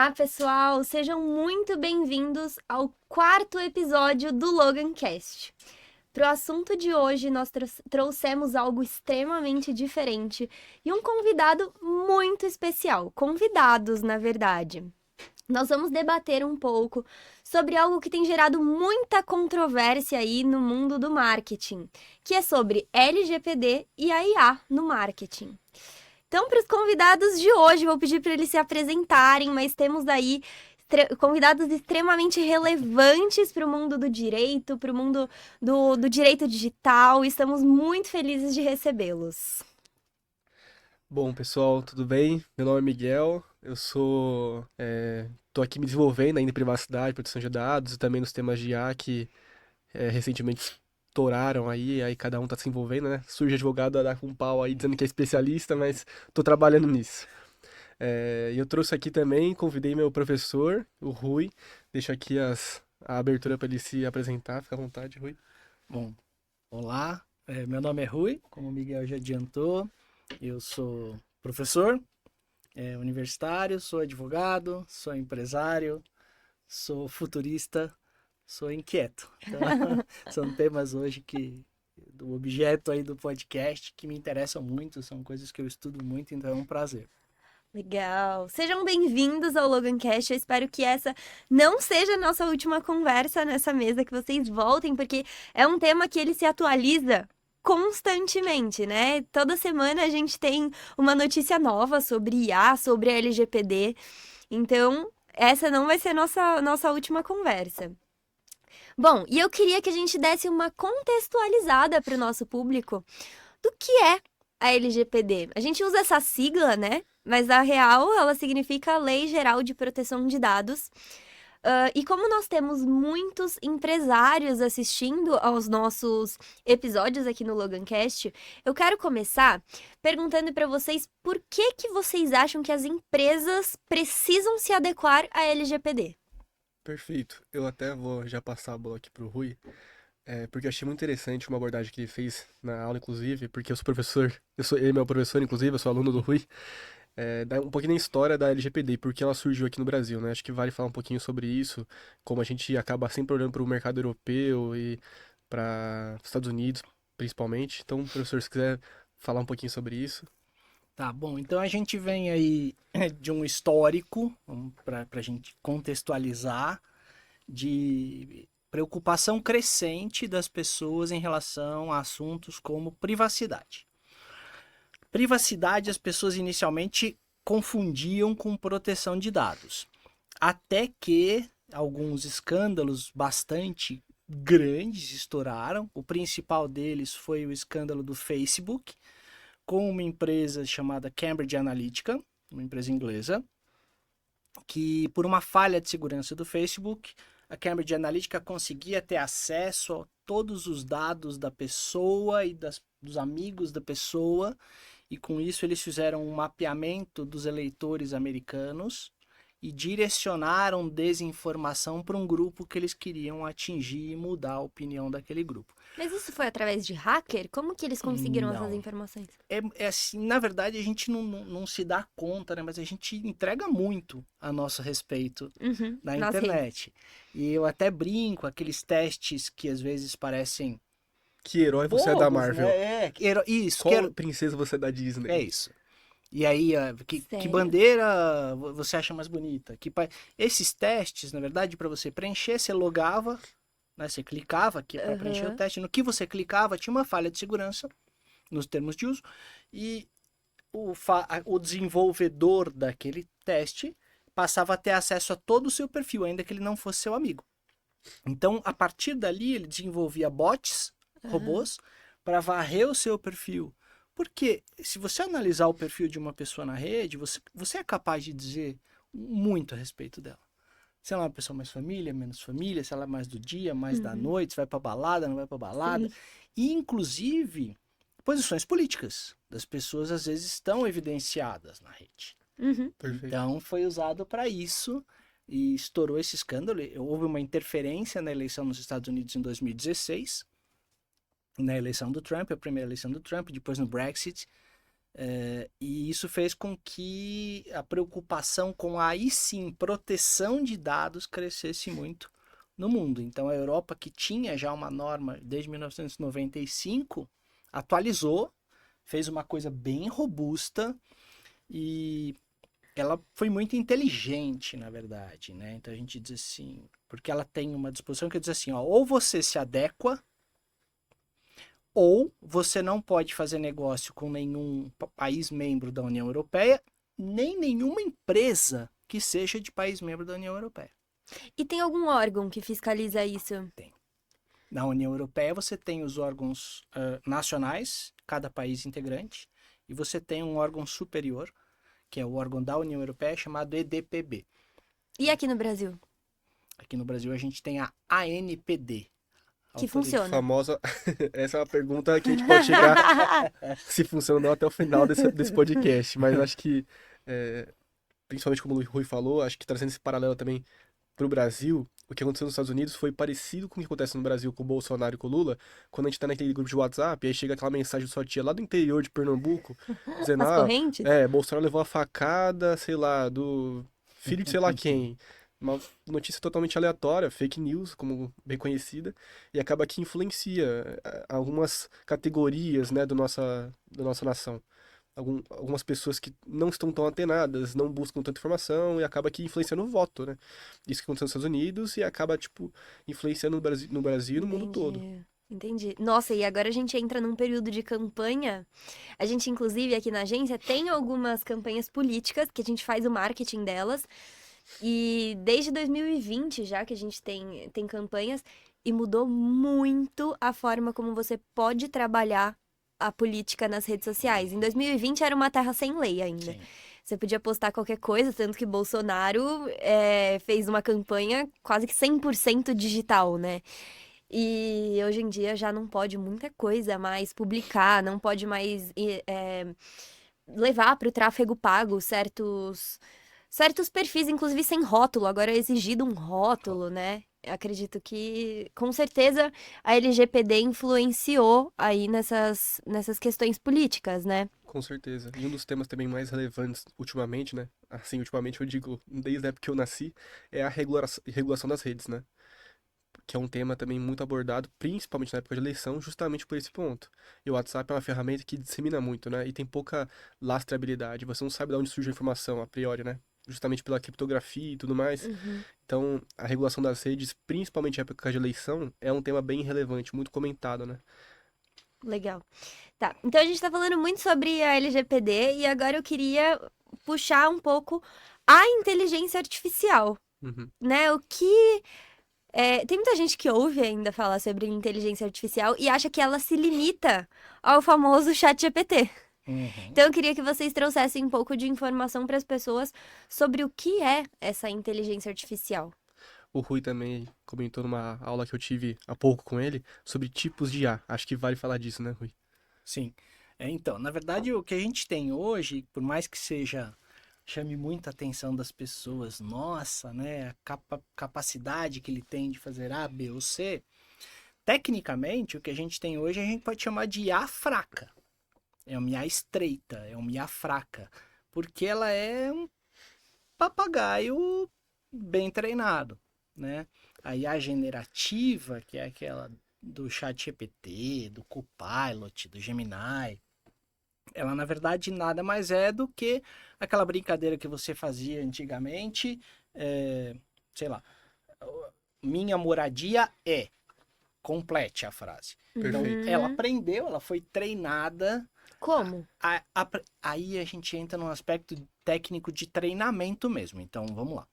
Olá, pessoal! Sejam muito bem-vindos ao quarto episódio do LoganCast. Para o assunto de hoje, nós trouxemos algo extremamente diferente e um convidado muito especial. Convidados, na verdade. Nós vamos debater um pouco sobre algo que tem gerado muita controvérsia aí no mundo do marketing, que é sobre LGPD e a IA no marketing. Então, para os convidados de hoje, vou pedir para eles se apresentarem, mas temos aí convidados extremamente relevantes para o mundo do direito, para o mundo do direito digital. Estamos muito felizes de recebê-los. Bom, pessoal, tudo bem? Meu nome é Miguel, tô aqui me desenvolvendo ainda em privacidade, proteção de dados e também nos temas de IA que recentemente estouraram aí cada um tá se envolvendo, né? Surge advogado a dar com um pau aí dizendo que é especialista, mas tô trabalhando nisso. E eu trouxe aqui também, convidei meu professor, o Rui, deixo aqui a abertura para ele se apresentar, fica à vontade, Rui. Bom, olá, meu nome é Rui, como o Miguel já adiantou, eu sou professor universitário, sou advogado, sou empresário, sou futurista, sou inquieto. Então, são temas hoje do objeto aí do podcast que me interessam muito, são coisas que eu estudo muito, então é um prazer. Legal! Sejam bem-vindos ao LoganCast. Eu espero que essa não seja a nossa última conversa nessa mesa, que vocês voltem, porque é um tema que ele se atualiza constantemente, né? Toda semana a gente tem uma notícia nova sobre IA, sobre a LGPD. Então, essa não vai ser nossa última conversa. Bom, e eu queria que a gente desse uma contextualizada para o nosso público do que é a LGPD. A gente usa essa sigla, né? Mas a real, ela significa Lei Geral de Proteção de Dados. E como nós temos muitos empresários assistindo aos nossos episódios aqui no LoganCast, eu quero começar perguntando para vocês por que vocês acham que as empresas precisam se adequar à LGPD? Perfeito. Eu até vou já passar a bola aqui pro Rui. Porque eu achei muito interessante uma abordagem que ele fez na aula, inclusive, porque eu sou professor, ele é meu professor, inclusive, eu sou aluno do Rui, dá um pouquinho da história da LGPD e por que ela surgiu aqui no Brasil, né? Acho que vale falar um pouquinho sobre isso, como a gente acaba sempre olhando para o mercado europeu e para os Estados Unidos, principalmente. Então, professor, se quiser falar um pouquinho sobre isso. Tá bom, então a gente vem aí de um histórico, para a gente contextualizar, de preocupação crescente das pessoas em relação a assuntos como privacidade. Privacidade as pessoas inicialmente confundiam com proteção de dados, até que alguns escândalos bastante grandes estouraram. O principal deles foi o escândalo do Facebook, com uma empresa chamada Cambridge Analytica, uma empresa inglesa, que por uma falha de segurança do Facebook, a Cambridge Analytica conseguia ter acesso a todos os dados da pessoa e dos amigos da pessoa, e com isso eles fizeram um mapeamento dos eleitores americanos e direcionaram desinformação para um grupo que eles queriam atingir e mudar a opinião daquele grupo. Mas isso foi através de hacker? Como que eles conseguiram essas Não. informações? É assim, na verdade a gente não se dá conta, né? Mas a gente entrega muito a nosso respeito na Nas redes. internet. E eu até brinco, aqueles testes que às vezes parecem Que herói você é da bobos, Marvel? né? Isso, Qual princesa você é da Disney? é isso. E aí, que Sério? bandeira você acha mais bonita? Esses testes, na verdade, para você preencher, você logava, né? Você clicava aqui para preencher o teste. No que você clicava, tinha uma falha de segurança nos termos de uso, e o desenvolvedor daquele teste passava a ter acesso a todo o seu perfil, ainda que ele não fosse seu amigo. Então, a partir dali, ele desenvolvia bots, robôs, para varrer o seu perfil. Porque se você analisar o perfil de uma pessoa na rede, você é capaz de dizer muito a respeito dela. Se ela é uma pessoa mais família, menos família, se ela é mais do dia, mais da noite, se vai pra balada, não vai pra balada. Sim. E, inclusive, posições políticas das pessoas às vezes estão evidenciadas na rede. Perfeito. Então, foi usado para isso e estourou esse escândalo. Houve uma interferência na eleição nos Estados Unidos em 2016, na eleição do Trump, a primeira eleição do Trump, depois no Brexit. E isso fez com que a preocupação com a, aí sim, proteção de dados crescesse muito no mundo. Então, a Europa, que tinha já uma norma desde 1995, atualizou, fez uma coisa bem robusta e ela foi muito inteligente, na verdade, né? Então, a gente diz assim, porque ela tem uma disposição que diz assim, ó, ou você se adequa, ou você não pode fazer negócio com nenhum país membro da União Europeia, nem nenhuma empresa que seja de país membro da União Europeia. E tem algum órgão que fiscaliza isso? Na União Europeia você tem os órgãos nacionais, cada país integrante, e você tem um órgão superior, que é o órgão da União Europeia, chamado EDPB. E aqui no Brasil? Aqui no Brasil a gente tem a ANPD. Que funciona. Famosa. Essa é uma pergunta que a gente pode chegar se funciona ou não até o final desse podcast. Mas acho que, principalmente como o Rui falou, acho que trazendo esse paralelo também pro Brasil, o que aconteceu nos Estados Unidos foi parecido com o que acontece no Brasil com o Bolsonaro e com o Lula, quando a gente tá naquele grupo de WhatsApp, e aí chega aquela mensagem de sua tia lá do interior de Pernambuco, dizendo, As correntes? Bolsonaro levou a facada, sei lá, do filho de sei lá quem. Uma notícia totalmente aleatória, fake news, como bem conhecida, e acaba que influencia algumas categorias, né, da nossa nação. Algumas pessoas que não estão tão atenadas, não buscam tanta informação e acaba que influenciando o voto, né? Isso que aconteceu nos Estados Unidos e acaba, tipo, influenciando no Brasil e no mundo todo. Entendi. Nossa, e agora a gente entra num período de campanha. A gente, inclusive, aqui na agência, tem algumas campanhas políticas que a gente faz o marketing delas. E desde 2020 já que a gente tem campanhas e mudou muito a forma como você pode trabalhar a política nas redes sociais. Em 2020 era uma terra sem lei ainda. Sim. Você podia postar qualquer coisa, tanto que Bolsonaro fez uma campanha quase que 100% digital, né? E hoje em dia já não pode muita coisa mais publicar, não pode mais levar para o tráfego pago certos perfis, inclusive sem rótulo. Agora é exigido um rótulo, né? Eu acredito que, com certeza, a LGPD influenciou aí nessas questões políticas, né? Com certeza. E um dos temas também mais relevantes ultimamente, né? Assim, ultimamente eu digo, desde a época que eu nasci, é a regulação das redes, né? Que é um tema também muito abordado, principalmente na época de eleição, justamente por esse ponto. E o WhatsApp é uma ferramenta que dissemina muito, né? E tem pouca lastreabilidade. Você não sabe de onde surge a informação, a priori, né? Justamente pela criptografia e tudo mais. Então, a regulação das redes, principalmente na época de eleição, é um tema bem relevante, muito comentado, né? Legal. Tá, então a gente tá falando muito sobre a LGPD e agora eu queria puxar um pouco a inteligência artificial, Uhum. né? Tem muita gente que ouve ainda falar sobre inteligência artificial e acha que ela se limita ao famoso ChatGPT. Então eu queria que vocês trouxessem um pouco de informação para as pessoas sobre o que é essa inteligência artificial. O Rui também comentou numa aula que eu tive há pouco com ele sobre tipos de IA. Acho que vale falar disso, né, Rui? Sim. Então, na verdade, o que a gente tem hoje, por mais que chame muita atenção das pessoas, nossa, né, a capacidade que ele tem de fazer A, B ou C, tecnicamente, o que a gente tem hoje a gente pode chamar de IA fraca. É uma IA estreita, é uma IA fraca, porque ela é um papagaio bem treinado, né? A IA generativa, que é aquela do ChatGPT, do Copilot, do Gemini, ela na verdade nada mais é do que aquela brincadeira que você fazia antigamente, sei lá, minha moradia é, complete a frase. Então ela aprendeu, ela foi treinada. Como? Aí a gente entra num aspecto técnico de treinamento mesmo. Então vamos lá.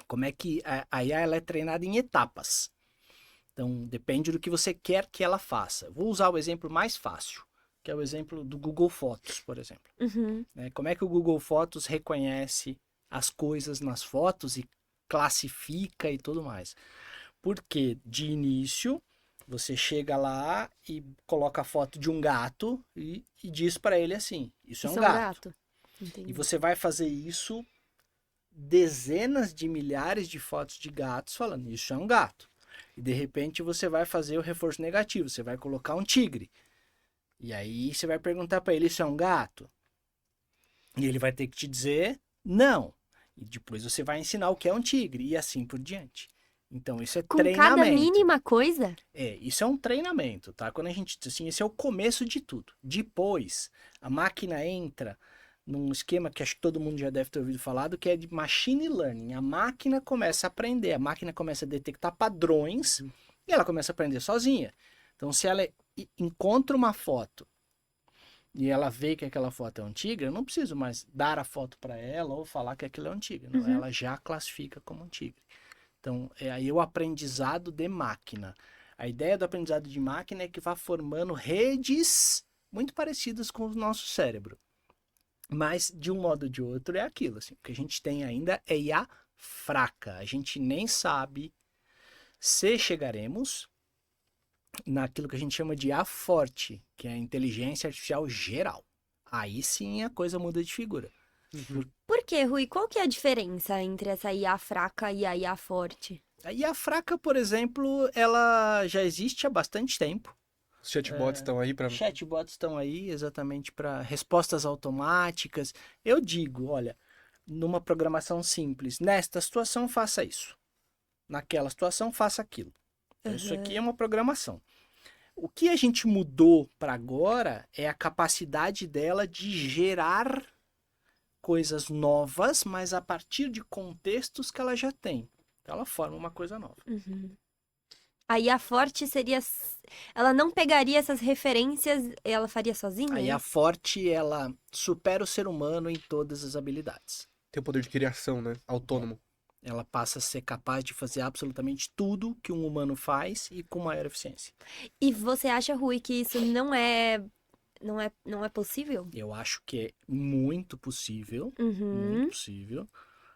Como é que a IA ela é treinada em etapas? Então depende do que você quer que ela faça. Vou usar o exemplo mais fácil, que é o exemplo do Google Fotos, por exemplo. Como é que o Google Fotos reconhece as coisas nas fotos e classifica e tudo mais? Porque de início você chega lá e coloca a foto de um gato e diz para ele assim, isso é um gato. E você vai fazer isso dezenas de milhares de fotos de gatos falando, isso é um gato. E de repente você vai fazer o reforço negativo, você vai colocar um tigre. E aí você vai perguntar para ele, isso é um gato? E ele vai ter que te dizer não. E depois você vai ensinar o que é um tigre e assim por diante. Então isso é Com cada treinamento. mínima coisa? Isso é um treinamento, tá? Quando a gente diz assim, esse é o começo de tudo. Depois, a máquina entra num esquema que acho que todo mundo já deve ter ouvido falar, que é de machine learning. A máquina começa a aprender, a máquina começa a detectar padrões e ela começa a aprender sozinha. Então, se ela encontra uma foto e ela vê que aquela foto é um tigre, eu não preciso mais dar a foto para ela ou falar que aquilo é um tigre. Não, ela já classifica como um tigre. Então, é aí o aprendizado de máquina. A ideia do aprendizado de máquina é que vá formando redes muito parecidas com o nosso cérebro. Mas, de um modo ou de outro, é aquilo. Assim, o que a gente tem ainda é IA fraca. A gente nem sabe se chegaremos naquilo que a gente chama de IA forte, que é a inteligência artificial geral. Aí sim a coisa muda de figura. Por quê, Rui? Qual que é a diferença entre essa IA fraca e a IA forte? A IA fraca, por exemplo, ela já existe há bastante tempo. Os chatbots estão aí para. Chatbots estão aí exatamente para respostas automáticas. Eu digo, olha, numa programação simples, nesta situação faça isso. Naquela situação faça aquilo. Então, isso aqui é uma programação. O que a gente mudou para agora é a capacidade dela de gerar coisas novas, mas a partir de contextos que ela já tem. Então, ela forma uma coisa nova. A IA forte seria... Ela não pegaria essas referências, ela faria sozinha? Aí a forte, ela supera o ser humano em todas as habilidades. Tem o poder de criação, né? Autônomo. Ela passa a ser capaz de fazer absolutamente tudo que um humano faz e com maior eficiência. E você acha, Rui, que isso não é possível? Eu acho que é muito possível, muito possível.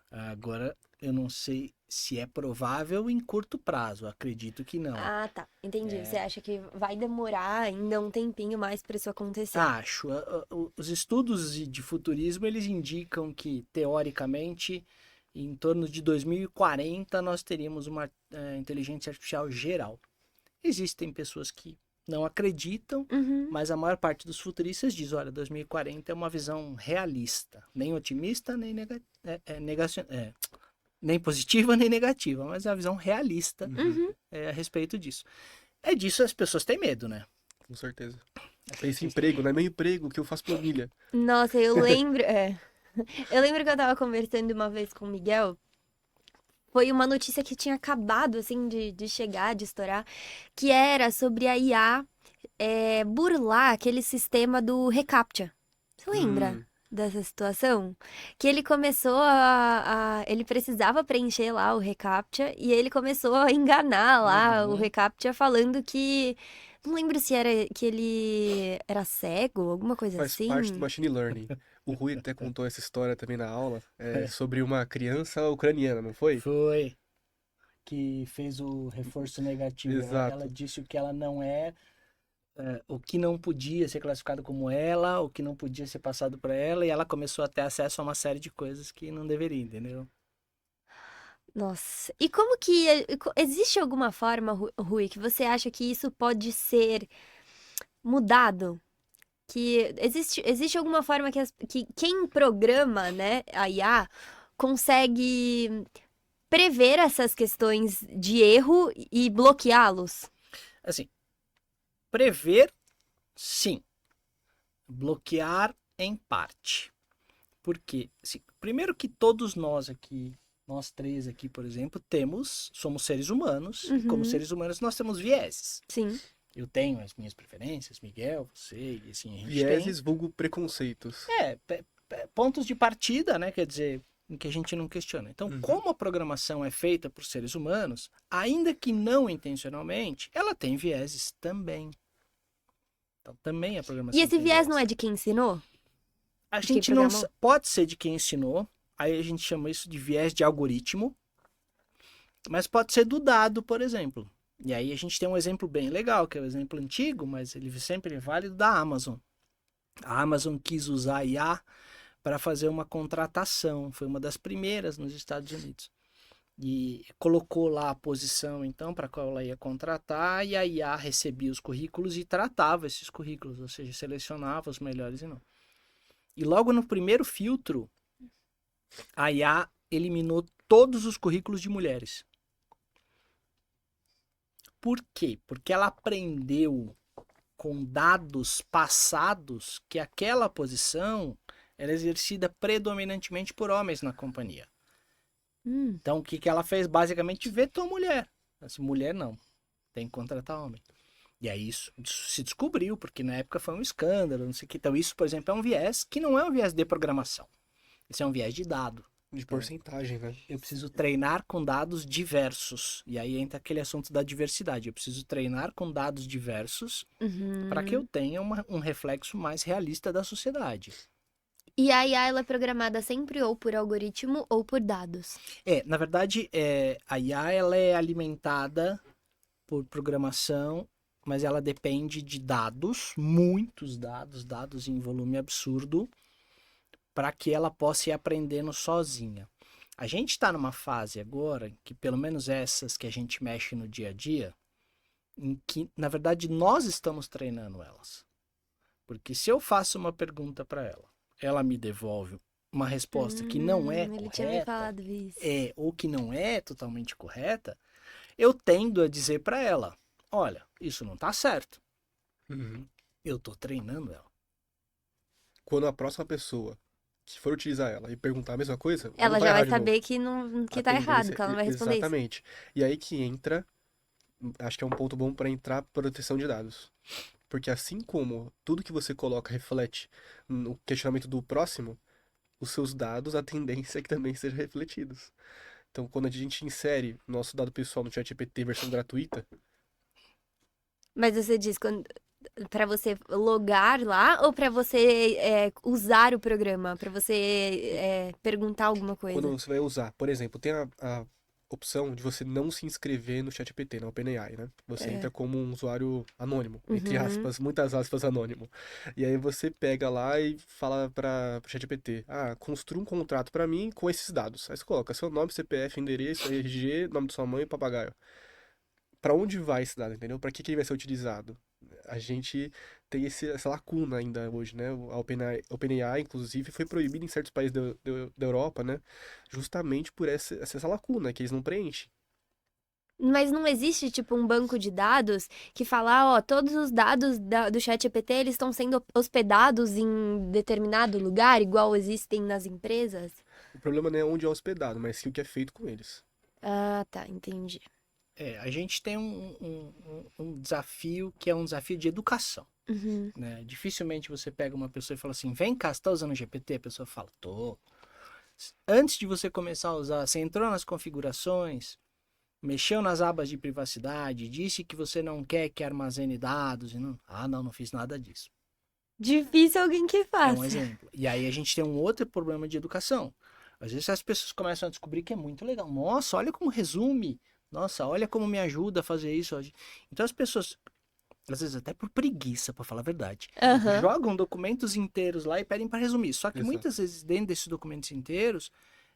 Agora, eu não sei se é provável em curto prazo, acredito que não. Ah, tá. Entendi. Você acha que vai demorar ainda um tempinho mais para isso acontecer? Acho. Os estudos de futurismo, eles indicam que, teoricamente, em torno de 2040, nós teríamos uma inteligência artificial geral. Existem pessoas que não acreditam, mas a maior parte dos futuristas diz, olha, 2040 é uma visão realista, nem otimista, nem nem positiva, nem negativa, mas é uma visão realista a respeito disso. É disso as pessoas têm medo, né? Com certeza. Pensa em emprego, né? Meu emprego, que eu faço planilha. Nossa, eu lembro. Eu lembro que eu tava conversando uma vez com o Miguel. Foi uma notícia que tinha acabado, assim, de chegar, de estourar, que era sobre a IA burlar aquele sistema do reCAPTCHA. Você lembra dessa situação? Que ele começou ele precisava preencher lá o reCAPTCHA e ele começou a enganar lá o reCAPTCHA falando que... Não lembro se era que ele era cego, alguma coisa Faz assim. parte do machine learning. O Rui até contou essa história também na aula, sobre uma criança ucraniana, não foi? Foi que fez o reforço negativo. Exato. Ela disse que ela não o que não podia ser classificado como ela, o que não podia ser passado para ela, e ela começou a ter acesso a uma série de coisas que não deveria, entendeu? Nossa, e como que... Existe alguma forma, Rui, que você acha que isso pode ser mudado? Que existe alguma forma que quem programa, né, a IA consegue prever essas questões de erro e bloqueá-los? Assim, prever, sim. Bloquear, em parte. Por quê? Assim, primeiro que todos nós aqui, nós três aqui, por exemplo, somos seres humanos, e como seres humanos nós temos vieses. Sim. Eu tenho as minhas preferências, Miguel, você, e assim a gente Vieses, vulgo preconceitos. pontos de partida, né? Quer dizer, em que a gente não questiona. Então, como a programação é feita por seres humanos, ainda que não intencionalmente, ela tem vieses também. Então, também a programação E esse tem viés não é de quem ensinou? A de quem gente não programou? pode ser de quem ensinou, aí a gente chama isso de viés de algoritmo, mas pode ser do dado, por exemplo. E aí a gente tem um exemplo bem legal, que é o exemplo antigo, mas ele sempre é válido, da Amazon. A Amazon quis usar a IA para fazer uma contratação, foi uma das primeiras nos Estados Unidos. E colocou lá a posição, então, para qual ela ia contratar, e a IA recebia os currículos e tratava esses currículos, ou seja, selecionava os melhores e não. E logo no primeiro filtro, a IA eliminou todos os currículos de mulheres. Por quê? Porque ela aprendeu com dados passados que aquela posição era exercida predominantemente por homens na companhia. Então, o que, que ela fez? Basicamente, vetou mulher. Assim, mulher não, tem que contratar homem. E aí isso se descobriu, porque na época foi um escândalo, não sei o que. Então, isso, por exemplo, é um viés que não é um viés de programação. Isso é um viés de dado. De porcentagem, né? Eu preciso treinar com dados diversos. E aí entra aquele assunto da diversidade. Eu preciso treinar com dados diversos para que eu tenha um reflexo mais realista da sociedade. E a IA, ela é programada sempre ou por algoritmo ou por dados. Na verdade, a IA ela é alimentada por programação, mas ela depende de dados, muitos dados em volume absurdo, para que ela possa ir aprendendo sozinha. A gente está numa fase agora, que pelo menos essas que a gente mexe no dia a dia, em que, na verdade, nós estamos treinando elas. Porque se eu faço uma pergunta para ela me devolve uma resposta que não é Ele tinha me correta, falado isso. ou que não é totalmente correta, eu tendo a dizer para ela, olha, isso não está certo. Uhum. Eu estou treinando ela. Quando a próxima pessoa que for utilizar ela e perguntar a mesma coisa, Ela não já vai errar de novo. saber que, não, que A tá errado, tendência- que ela não vai responder isso. Exatamente. E aí que entra, acho que é um ponto bom para entrar a proteção de dados. Porque assim como tudo que você coloca reflete no questionamento do próximo, os seus dados, a tendência é que também sejam refletidos. Então, quando a gente insere nosso dado pessoal no ChatGPT versão gratuita, Mas você diz para você logar lá ou para você usar o programa, para você perguntar alguma coisa? quando você vai usar, por exemplo, tem a opção de você não se inscrever no ChatGPT, na OpenAI, né? Você entra como um usuário anônimo, entre aspas, muitas aspas anônimo. E aí você pega lá e fala para o ChatGPT, construa um contrato para mim com esses dados. Aí você coloca seu nome, CPF, endereço, RG, nome de sua mãe e papagaio. Para onde vai esse dado, entendeu? Para que ele vai ser utilizado? A gente tem essa lacuna ainda hoje, né? A OpenAI, inclusive, foi proibida em certos países da Europa, né? Justamente por essa lacuna que eles não preenchem. Mas não existe, tipo, um banco de dados que fala, ó, todos os dados do ChatGPT, eles estão sendo hospedados em determinado lugar, igual existem nas empresas? O problema não é onde é hospedado, mas sim o que é feito com eles. Ah, tá, entendi. A gente tem um desafio que é um desafio de educação. Uhum. Né? Dificilmente você pega uma pessoa e fala assim, vem cá, você tá usando o GPT? A pessoa fala, tô. Antes de você começar a usar, você entrou nas configurações, mexeu nas abas de privacidade, disse que você não quer que armazene dados. E não, não fiz nada disso. Difícil alguém que É faça. um exemplo. E aí a gente tem um outro problema de educação. Às vezes as pessoas começam a descobrir que é muito legal. Nossa, olha como resume. Nossa, olha como me ajuda a fazer isso. Então as pessoas, às vezes até por preguiça, para falar a verdade, Aham. jogam documentos inteiros lá e pedem para resumir. Só que Exato. muitas vezes dentro desses documentos inteiros,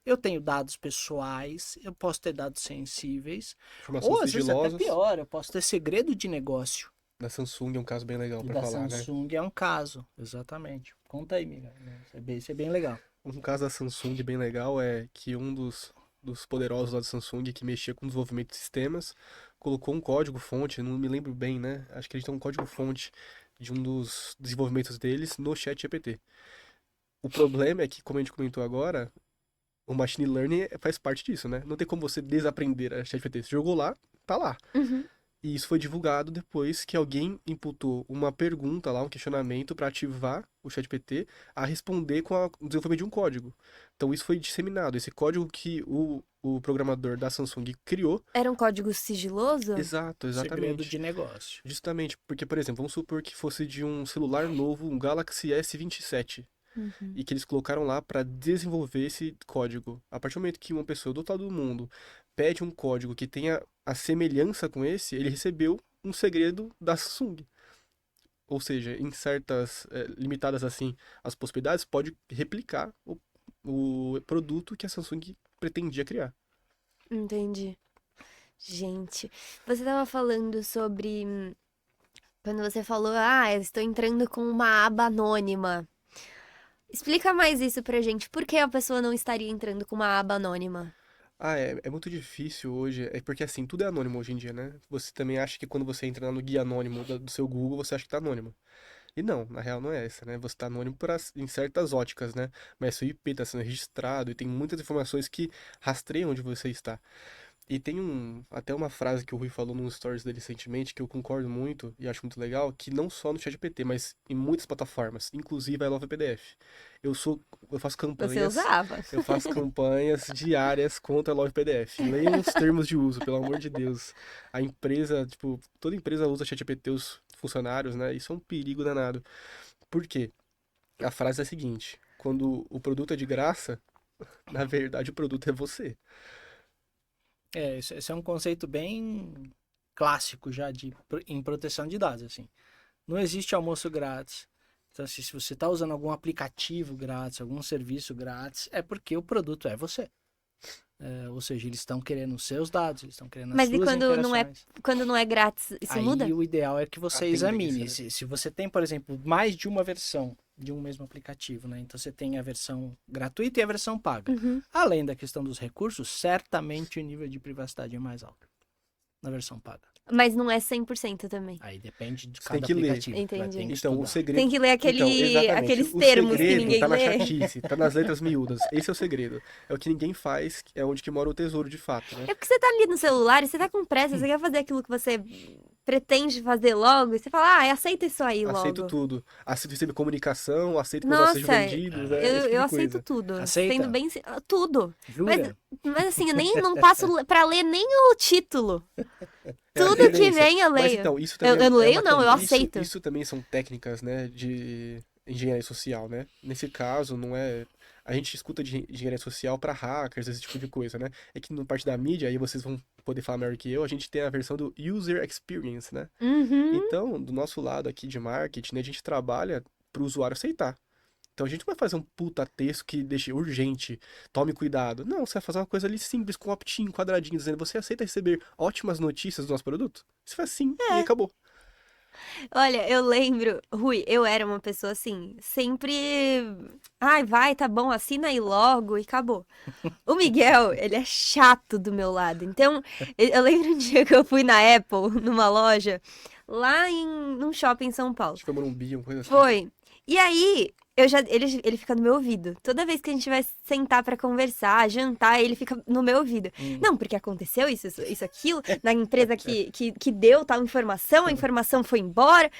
eu tenho dados pessoais, eu posso ter dados sensíveis, Informações ou às vezes até sigilosas. pior, eu posso ter segredo de negócio. Da Samsung é um caso bem legal E para da falar, né? Samsung é um caso, exatamente. Conta aí, amiga. Isso é bem legal. Um caso da Samsung bem legal é que um dos poderosos lá da Samsung que mexia com o desenvolvimento de sistemas colocou um código-fonte, não me lembro bem, né? Acho que ele tem um código-fonte de um dos desenvolvimentos deles no ChatGPT. O problema é que, como a gente comentou agora, o machine learning faz parte disso, né? Não tem como você desaprender a ChatGPT. Você jogou lá, tá lá. Uhum. E isso foi divulgado depois que alguém imputou uma pergunta lá, um questionamento para ativar o ChatGPT a responder com o desenvolvimento de um código. Então isso foi disseminado. Esse código que o programador da Samsung criou. Era um código sigiloso? Exato, Segredo exatamente. de negócio. Justamente, porque, por exemplo, vamos supor que fosse de um celular novo, um Galaxy S27. Uhum. E que eles colocaram lá para desenvolver esse código. A partir do momento que uma pessoa do outro lado do mundo pede um código que tenha a semelhança com esse, ele recebeu um segredo da Samsung. Ou seja, em certas, limitadas assim, as possibilidades, pode replicar o produto que a Samsung pretendia criar. Entendi. Gente, você tava falando sobre quando você falou, eu estou entrando com uma aba anônima. Explica mais isso pra gente. Por que a pessoa não estaria entrando com uma aba anônima? É muito difícil hoje, é porque assim, tudo é anônimo hoje em dia, né? Você também acha que quando você entra lá no guia anônimo do seu Google, você acha que tá anônimo. E não, na real não é essa, né? Você tá anônimo em certas óticas, né? Mas seu IP tá sendo registrado e tem muitas informações que rastreiam onde você está. E tem até uma frase que o Rui falou num stories dele recentemente, que eu concordo muito e acho muito legal, que não só no ChatGPT, mas em muitas plataformas, inclusive a Love PDF. Eu sou, eu faço Você campanhas, usava? eu faço campanhas diárias contra a Love PDF. Leiam os termos de uso, pelo amor de Deus. A empresa, tipo, toda empresa usa ChatGPT, os funcionários, né? Isso é um perigo danado. Por quê? A frase é a seguinte: quando o produto é de graça, na verdade o produto é você. Esse é um conceito bem clássico já em proteção de dados, assim. Não existe almoço grátis. Então, assim, se você está usando algum aplicativo grátis, algum serviço grátis, é porque o produto é você. Ou seja, eles estão querendo os seus dados, eles estão querendo as Mas e suas quando interações. não é grátis, isso Aí muda? o ideal é que você A examine. tendência, né? Se você tem, por exemplo, mais de uma versão de um mesmo aplicativo, né? Então você tem a versão gratuita e a versão paga. Uhum. Além da questão dos recursos, certamente o nível de privacidade é mais alto na versão paga. Mas não é 100% também. Aí depende de Você tem cada que ler. aplicativo. Entendi. Vai ter que Então, o estudar. segredo. Tem que ler Então, exatamente. aqueles O termos que segredo ninguém tá na lê. chatice, tá nas letras miúdas. Esse é o segredo. É o que ninguém faz, é onde que mora o tesouro de fato, né? É porque você tá ali no celular e você tá com pressa, você quer fazer aquilo que você pretende fazer logo, e você fala, aceita isso aí Aceito logo. tudo. Aceito receber comunicação, aceito que meus dados sejam Nossa, vendidos, né? Esse tipo eu de aceito coisa. tudo. Aceita? Sendo bem. Tudo. Mas, Jura? mas assim, eu nem não passo pra ler nem o título. É a Tudo que tendência. vem eu Mas leio. então, isso Eu, também eu não é leio, uma não, eu tendência. aceito. Isso também são técnicas, né, de engenharia social, né? Nesse caso, não é. A gente escuta de engenharia social para hackers, esse tipo de coisa, né? É que na parte da mídia, aí vocês vão poder falar melhor que eu, a gente tem a versão do user experience, né? Uhum. Então, do nosso lado aqui de marketing, né, a gente trabalha para o usuário aceitar. Então a gente não vai fazer um puta texto que deixe urgente, tome cuidado. Não, você vai fazer uma coisa ali simples, com opt-in, quadradinho, dizendo você aceita receber ótimas notícias do nosso produto? Você faz sim, e aí acabou. Olha, eu lembro, Rui, eu era uma pessoa assim, sempre. Ai, vai, tá bom, assina aí logo e acabou. O Miguel, ele é chato do meu lado. Então, eu lembro um dia que eu fui na Apple, numa loja, lá num shopping em São Paulo. Acho que foi Morumbi, uma coisa assim. Foi. E aí, ele fica no meu ouvido. Toda vez que a gente vai sentar pra conversar, jantar, ele fica no meu ouvido. Não, porque aconteceu isso, aquilo, na empresa que deu tal informação, a informação foi embora.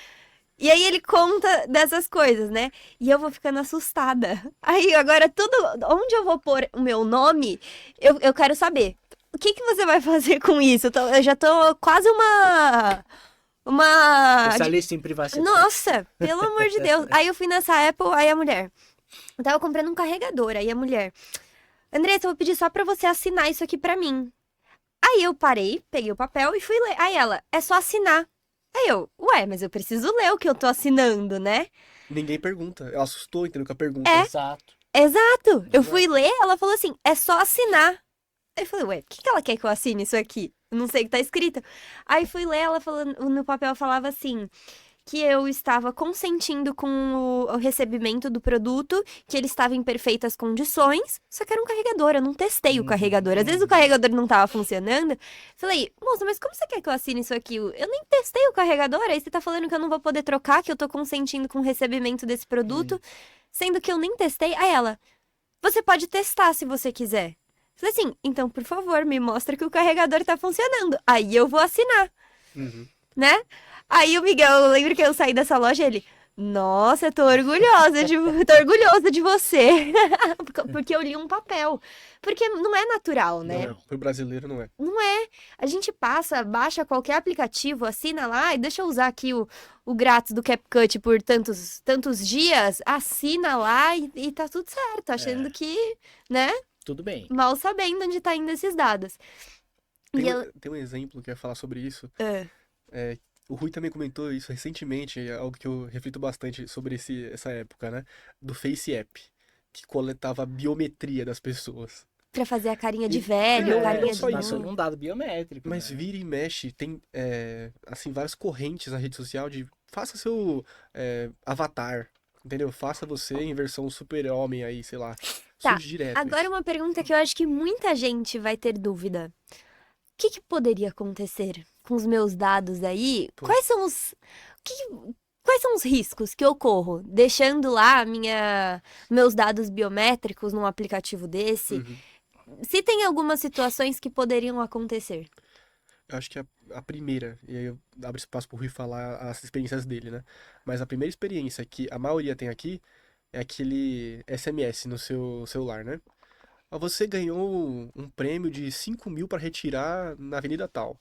E aí ele conta dessas coisas, né? E eu vou ficando assustada. Aí agora tudo, onde eu vou pôr o meu nome, eu quero saber. O que você vai fazer com isso? Eu já tô quase uma Especialista em privacidade. nossa, pelo amor de Deus. Aí eu fui nessa Apple, aí a mulher. Eu tava comprando um carregador, aí a mulher. Andressa, eu vou pedir só pra você assinar isso aqui pra mim. Aí eu parei, peguei o papel e fui ler. Aí ela, é só assinar. Aí eu, ué, mas eu preciso ler o que eu tô assinando, né? Ninguém pergunta. Ela assustou, entendeu? Com a pergunta. Exato. Exato. Eu fui ler, ela falou assim, é só assinar. Aí eu falei, ué, por que ela quer que eu assine isso aqui? Eu não sei o que tá escrito. Aí fui ler, ela falando, no papel falava assim, que eu estava consentindo com o recebimento do produto, que ele estava em perfeitas condições, só que era um carregador, eu não testei o carregador. Às vezes o carregador não estava funcionando. Falei, moça, mas como você quer que eu assine isso aqui? Eu nem testei o carregador, aí você tá falando que eu não vou poder trocar, que eu tô consentindo com o recebimento desse produto, sendo que eu nem testei. Aí ela, você pode testar se você quiser. Falei assim, então, por favor, me mostra que o carregador tá funcionando. Aí eu vou assinar, Uhum. né? Aí o Miguel, eu lembro que eu saí dessa loja, ele, nossa, tô orgulhosa de você. Porque eu li um papel. Porque não é natural, né? Não, pro brasileiro não é. Não é. A gente passa, baixa qualquer aplicativo, assina lá e deixa eu usar aqui o grátis do CapCut por tantos dias, assina lá e tá tudo certo, achando que, né? Tudo bem. Mal sabendo onde tá indo esses dados. Tem um exemplo que eu ia falar sobre isso. É. O Rui também comentou isso recentemente, é algo que eu reflito bastante sobre essa época, né? Do Face App, que coletava a biometria das pessoas. Pra fazer a carinha de E- velho, não, carinha não só de isso. novo. Um dado biométrico, Mas né? vira e mexe, tem assim, várias correntes na rede social de faça seu avatar, entendeu? Faça você em versão super-homem aí, sei lá. Tá, Surge direto agora isso. uma pergunta que eu acho que muita gente vai ter dúvida. O que que poderia acontecer com os meus dados aí? Pô. Quais são os riscos que eu corro deixando lá meus dados biométricos num aplicativo desse? Uhum. Se tem algumas situações que poderiam acontecer. Eu acho que a primeira, e aí eu abro espaço pro Rui falar as experiências dele, né? Mas a primeira experiência que a maioria tem aqui é aquele SMS no seu celular, né? Ah, você ganhou um prêmio de 5.000 para retirar na Avenida Tal.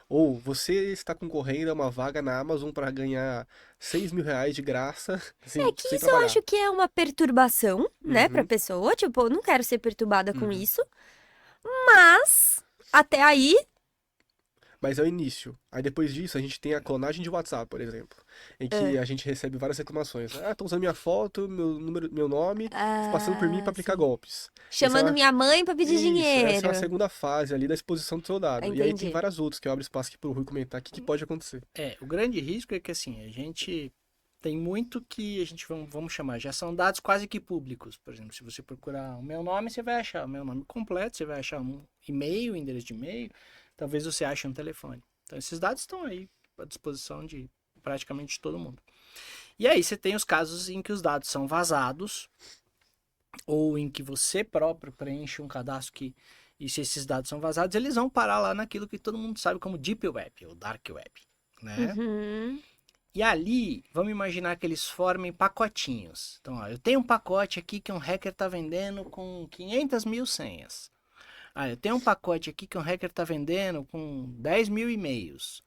Ou você está concorrendo a uma vaga na Amazon para ganhar 6.000 reais de graça, É assim, que sem isso eu trabalhar. acho que é uma perturbação, né, pra Uhum, pessoa. Tipo, eu não quero ser perturbada com uhum. isso. Mas, até aí, Mas é o início. Aí depois disso a gente tem a clonagem de WhatsApp, por exemplo, em que a gente recebe várias reclamações. Ah, estão usando minha foto, meu número, meu nome, se passando por mim para aplicar sim. golpes. Essa é Chamando uma, minha mãe pra pedir essa é a dinheiro. segunda fase ali da exposição do seu dado. E aí tem Entendi. várias outras que eu abro espaço aqui pro Rui comentar o que pode acontecer. O grande risco é que assim, a gente tem muito que a gente vamos chamar, já são dados quase que públicos. Por exemplo, se você procurar o meu nome, você vai achar o meu nome completo, você vai achar um e-mail, um endereço de e-mail, talvez você ache um telefone. Então esses dados estão aí à disposição de praticamente todo mundo. E aí você tem os casos em que os dados são vazados ou em que você próprio preenche um cadastro que e se esses dados são vazados, eles vão parar lá naquilo que todo mundo sabe como Deep Web, ou Dark Web, né? Uhum. E ali, vamos imaginar que eles formem pacotinhos. Então, ó, eu tenho um pacote aqui que um hacker está vendendo com 500 mil senhas. Ah, eu tenho um pacote aqui que um hacker está vendendo com 10 mil e-mails.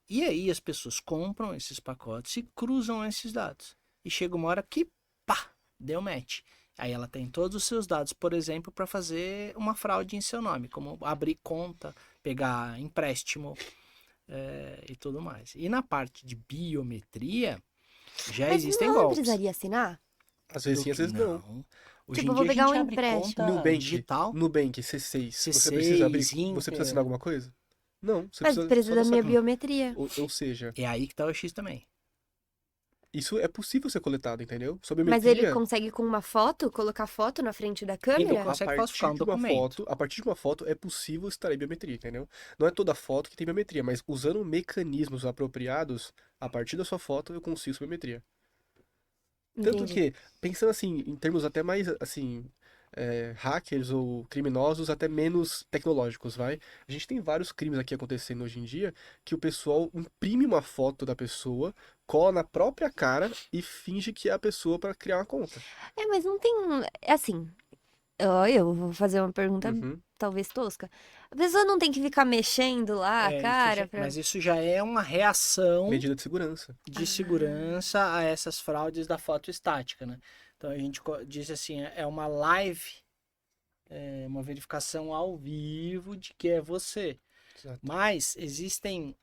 E aí as pessoas compram esses pacotes e cruzam esses dados. E chega uma hora que, pá, deu match. Aí ela tem todos os seus dados, por exemplo, para fazer uma fraude em seu nome, como abrir conta, pegar empréstimo, e tudo mais. E na parte de biometria, já Mas existem não golpes. precisaria assinar? Às vezes sim, às vezes não. Hoje Tipo, em eu vou dia a pegar gente um abre empréstimo. conta digital. Nubank C6. Você precisa abrir, C6, você precisa assinar alguma coisa? Não, você Mas precisa só precisa da da sua. minha biometria. Ou seja, É aí que tá o X também. isso é possível ser coletado, entendeu? Sua Mas ele biometria, consegue com uma foto, colocar foto na frente da Ele câmera? consegue falsificar um documento. a partir de uma foto é possível extrair biometria, entendeu? Não é toda foto que tem biometria, mas usando mecanismos apropriados, a partir da sua foto eu consigo sua biometria. Tanto Entendi. que, pensando assim, em termos até mais, assim, hackers ou criminosos até menos tecnológicos, vai? A gente tem vários crimes aqui acontecendo hoje em dia que o pessoal imprime uma foto da pessoa, cola na própria cara e finge que é a pessoa para criar uma conta. É, mas não tem. Assim, ó, eu vou fazer uma pergunta Uhum. talvez tosca. A pessoa não tem que ficar mexendo lá a cara pra. Mas isso já é uma reação Medida de segurança. de segurança a essas fraudes da foto estática, né? Então a gente diz assim, é uma live, uma verificação ao vivo de que é você. Exato. Mas existem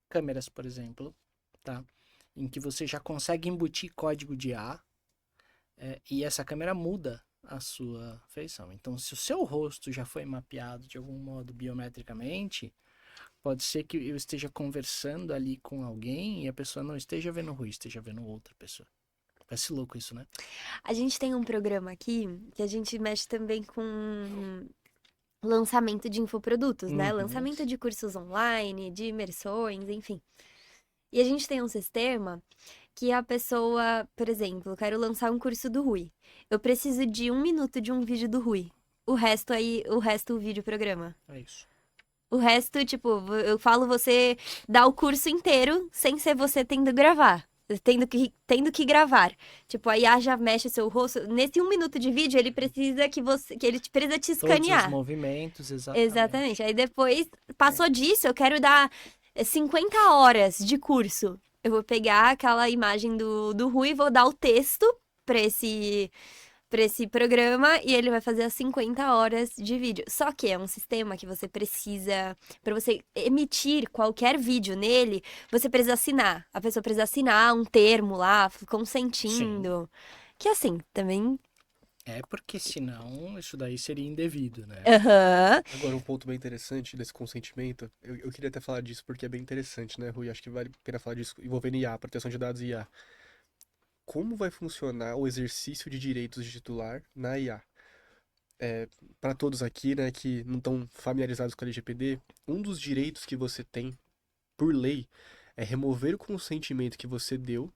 câmeras, por exemplo, tá? Em que você já consegue embutir código de IA e essa câmera muda a sua feição. Então, se o seu rosto já foi mapeado de algum modo biometricamente, pode ser que eu esteja conversando ali com alguém e a pessoa não esteja vendo o Rui, esteja vendo outra pessoa. Parece louco isso, né? A gente tem um programa aqui que a gente mexe também com lançamento de infoprodutos, né? Uhum. Lançamento de cursos online, de imersões, enfim. E a gente tem um sistema que a pessoa, por exemplo, eu quero lançar um curso do Rui. Eu preciso de 1 minuto de um vídeo do Rui. O resto o vídeo programa. É isso. O resto, tipo, eu falo você dar o curso inteiro sem ser você tendo que gravar. Tendo que gravar. Tipo, a IA já mexe seu rosto. Nesse 1 minuto de vídeo, ele precisa que ele precisa te Todos os escanear. movimentos, exatamente. Exatamente. Aí depois, passou disso, eu quero dar 50 horas de curso. Eu vou pegar aquela imagem do Rui e vou dar o texto pra esse programa e ele vai fazer as 50 horas de vídeo. Só que é um sistema que você precisa, para você emitir qualquer vídeo nele, você precisa assinar. A pessoa precisa assinar um termo lá, consentindo. Que assim, também É porque senão isso daí seria indevido, né? Aham. Agora, um ponto bem interessante desse consentimento, eu queria até falar disso porque é bem interessante, né, Rui? Acho que vale a pena falar disso envolvendo IA, proteção de dados e IA. Como vai funcionar o exercício de direitos de titular na IA? Para todos aqui, né, que não estão familiarizados com a LGPD, um dos direitos que você tem, por lei, é remover o consentimento que você deu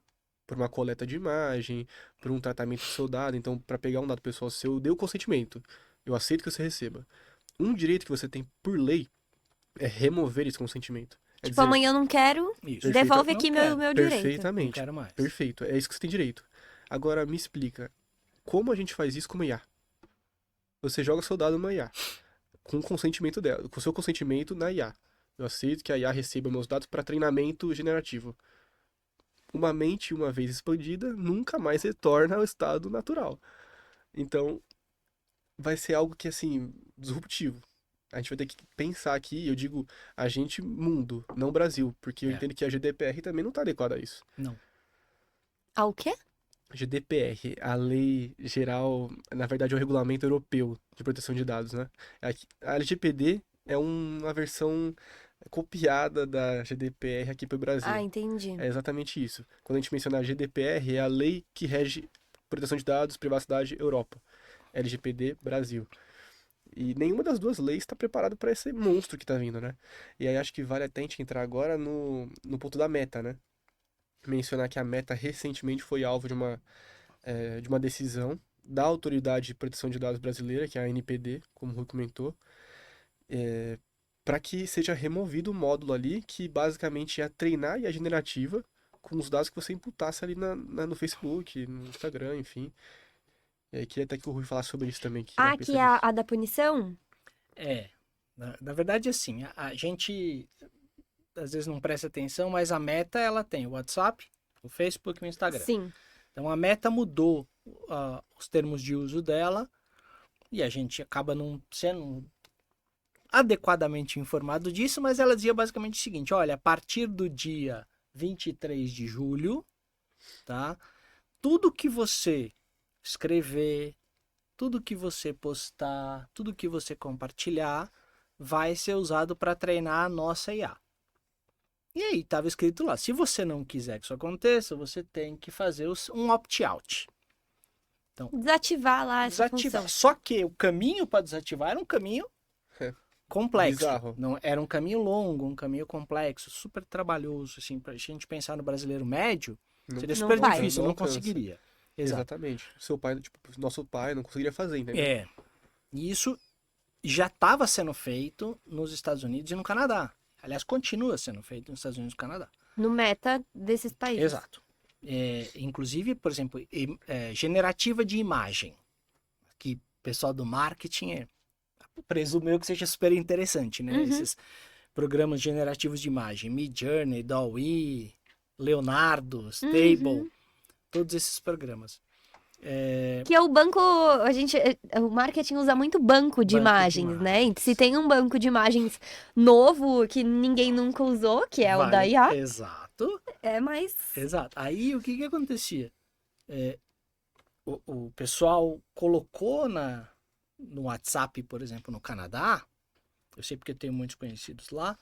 por uma coleta de imagem, por um tratamento do seu dado. Então, para pegar um dado pessoal seu, deu consentimento. Eu aceito que você receba. Um direito que você tem por lei é remover esse consentimento. É Tipo, dizer, amanhã eu não quero, Isso. devolve Não aqui quero. meu direito. Não perfeitamente. quero mais. Perfeito. É isso que você tem direito. Agora, me explica, como a gente faz isso com uma IA? Você joga seu dado numa IA, com o consentimento dela, com o seu consentimento na IA. Eu aceito que a IA receba meus dados para treinamento generativo. Uma mente, uma vez expandida, nunca mais retorna ao estado natural. Então, vai ser algo que, assim, disruptivo. A gente vai ter que pensar aqui, eu digo a gente, mundo, não Brasil, porque eu É. entendo que a GDPR também não está adequada a isso. Não. Ah, o quê? GDPR, a lei geral, na verdade é o regulamento europeu de proteção de dados, né? A LGPD é uma versão copiada da GDPR aqui para o Brasil. Ah, entendi. É exatamente isso. Quando a gente menciona a GDPR, é a lei que rege proteção de dados, privacidade, Europa. LGPD, Brasil. E nenhuma das duas leis está preparado para esse monstro que está vindo, né? E aí acho que vale até a gente entrar agora no ponto da Meta, né? Mencionar que a Meta recentemente foi alvo de uma decisão da Autoridade de Proteção de Dados Brasileira, que é a ANPD, como o Rui comentou, para que seja removido o módulo ali que basicamente ia treinar a IA generativa com os dados que você imputasse ali no Facebook, no Instagram, enfim. E aí queria até que o Rui falasse sobre isso também, que ele Ah, pensa que é disso. a da punição? É. Na verdade, assim, a gente às vezes não presta atenção, mas a Meta, ela tem o WhatsApp, o Facebook e o Instagram. Sim. Então a Meta mudou os termos de uso dela e a gente acaba não sendo adequadamente informado disso, mas ela dizia basicamente o seguinte: olha, a partir do dia 23 de julho, tá? Tudo que você escrever, tudo que você postar, tudo que você compartilhar vai ser usado para treinar a nossa IA. E aí estava escrito lá, se você não quiser que isso aconteça, você tem que fazer um opt-out. Desativar lá essa Desativar. função. Só que o caminho para desativar era um caminho É. complexo. Bizarro. Não, era um caminho longo, um caminho complexo, super trabalhoso. Assim, para a gente pensar no brasileiro médio, seria Não super vai. difícil, não alcança. conseguiria. Exato. Exatamente. Seu pai, tipo, nosso pai não conseguiria fazer, entendeu? É. E isso já estava sendo feito nos Estados Unidos e no Canadá. Aliás, continua sendo feito nos Estados Unidos e no Canadá. No meta desses países. Exato. Inclusive, por exemplo, generativa de imagem. Que o pessoal do marketing presumeu que seja super interessante, né? Uhum. Esses programas generativos de imagem. Midjourney, DALL-E, Leonardo, Stable, todos esses programas. Que é o banco, o marketing usa muito banco de Banco de imagens, né? imagens. E se tem um banco de imagens novo que ninguém nunca usou, que é o da IA, Exato. é mais... Exato. Aí o que acontecia? O pessoal colocou no WhatsApp, por exemplo, no Canadá, eu sei porque eu tenho muitos conhecidos lá,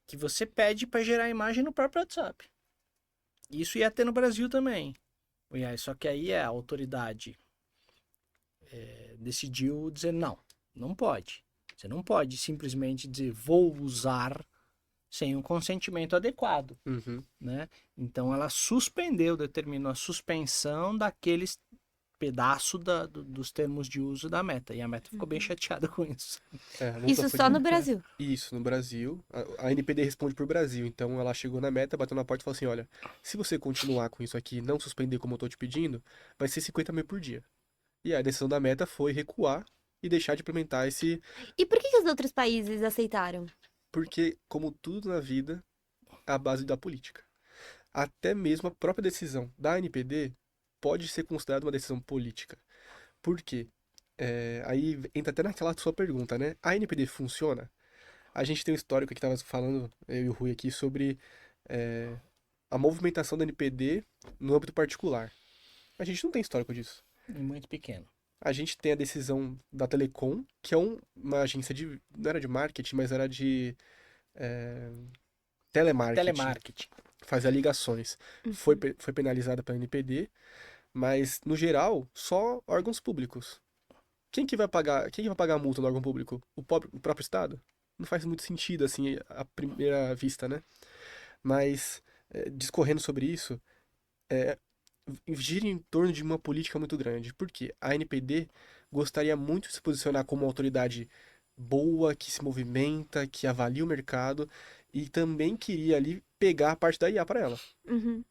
que você pede para gerar imagem no próprio WhatsApp. Isso ia ter no Brasil também. Só que aí a autoridade decidiu dizer não pode. Você não pode simplesmente dizer vou usar sem um consentimento adequado, Uhum. né? Então ela determinou a suspensão daqueles pedaço dos termos de uso da Meta. E a Meta ficou bem chateada com isso. É, a multa Isso foi só de- no Brasil. Isso, no Brasil. A NPD responde por Brasil. Então ela chegou na Meta, bateu na porta e falou assim: olha, se você continuar com isso aqui e não suspender como eu tô te pedindo, vai ser 50 mil por dia. E a decisão da Meta foi recuar e deixar de implementar esse. E por que os outros países aceitaram? Porque, como tudo na vida, é a base da política. Até mesmo a própria decisão da ANPD pode ser considerada uma decisão política. Por quê? Aí entra até naquela sua pergunta, né? A ANPD funciona? A gente tem um histórico que estava falando, eu e o Rui aqui, sobre a movimentação da NPD no âmbito particular. A gente não tem histórico disso. E muito pequeno. A gente tem a decisão da Telecom, que é uma agência de, não era de marketing, mas era de é, telemarketing, Telemarketing. fazia ligações. Foi penalizada pela NPD, mas no geral, só órgãos públicos. Quem que vai pagar a multa no órgão público? O próprio Estado? Não faz muito sentido, assim, à primeira vista, né? Mas, discorrendo sobre isso, gira em torno de uma política muito grande. Por quê? A NPD gostaria muito de se posicionar como uma autoridade boa, que se movimenta, que avalia o mercado, e também queria ali pegar a parte da IA para ela. Uhum.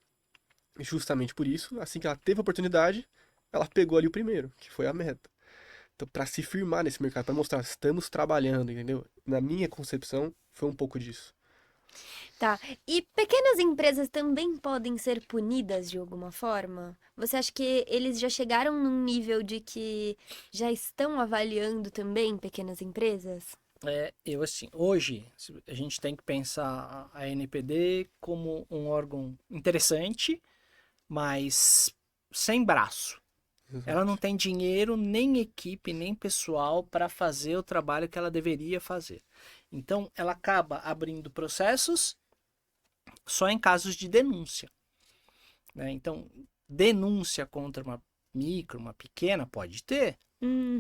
E justamente por isso, assim que ela teve a oportunidade, ela pegou ali o primeiro, que foi a Meta. Então, para se firmar nesse mercado, para mostrar, estamos trabalhando, entendeu? Na minha concepção, foi um pouco disso. Tá. E pequenas empresas também podem ser punidas de alguma forma? Você acha que eles já chegaram num nível de que já estão avaliando também pequenas empresas? Eu assim, hoje a gente tem que pensar a NPD como um órgão interessante, mas sem braço. Ela não Exato. tem dinheiro, nem equipe, nem pessoal para fazer o trabalho que ela deveria fazer. Então, ela acaba abrindo processos só em casos de denúncia, né? Então, denúncia contra uma micro, uma pequena, pode ter,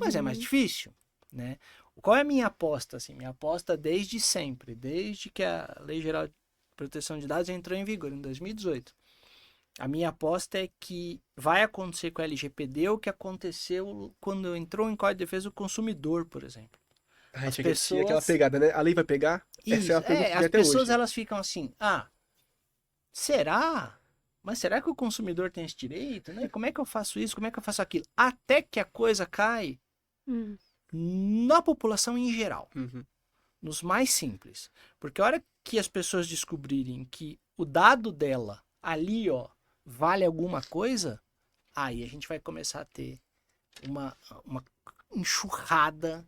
mas é mais Uhum. difícil, né? Qual é a minha aposta? Assim, minha aposta desde sempre, desde que a Lei Geral de Proteção de Dados entrou em vigor em 2018. A minha aposta é que vai acontecer com a LGPD o que aconteceu quando entrou em Código de Defesa do Consumidor, por exemplo. Ai, As tinha aquela pessoas. pegada, né? A lei vai pegar? Essa é a pergunta que vem As até pessoas hoje. elas ficam assim, será? Mas será que o consumidor tem esse direito, né? Como é que eu faço isso? Como é que eu faço aquilo? Até que a coisa cai Hum. na população em geral, Uhum. nos mais simples. Porque a hora que as pessoas descobrirem que o dado dela ali, ó, vale alguma coisa, aí a gente vai começar a ter uma enxurrada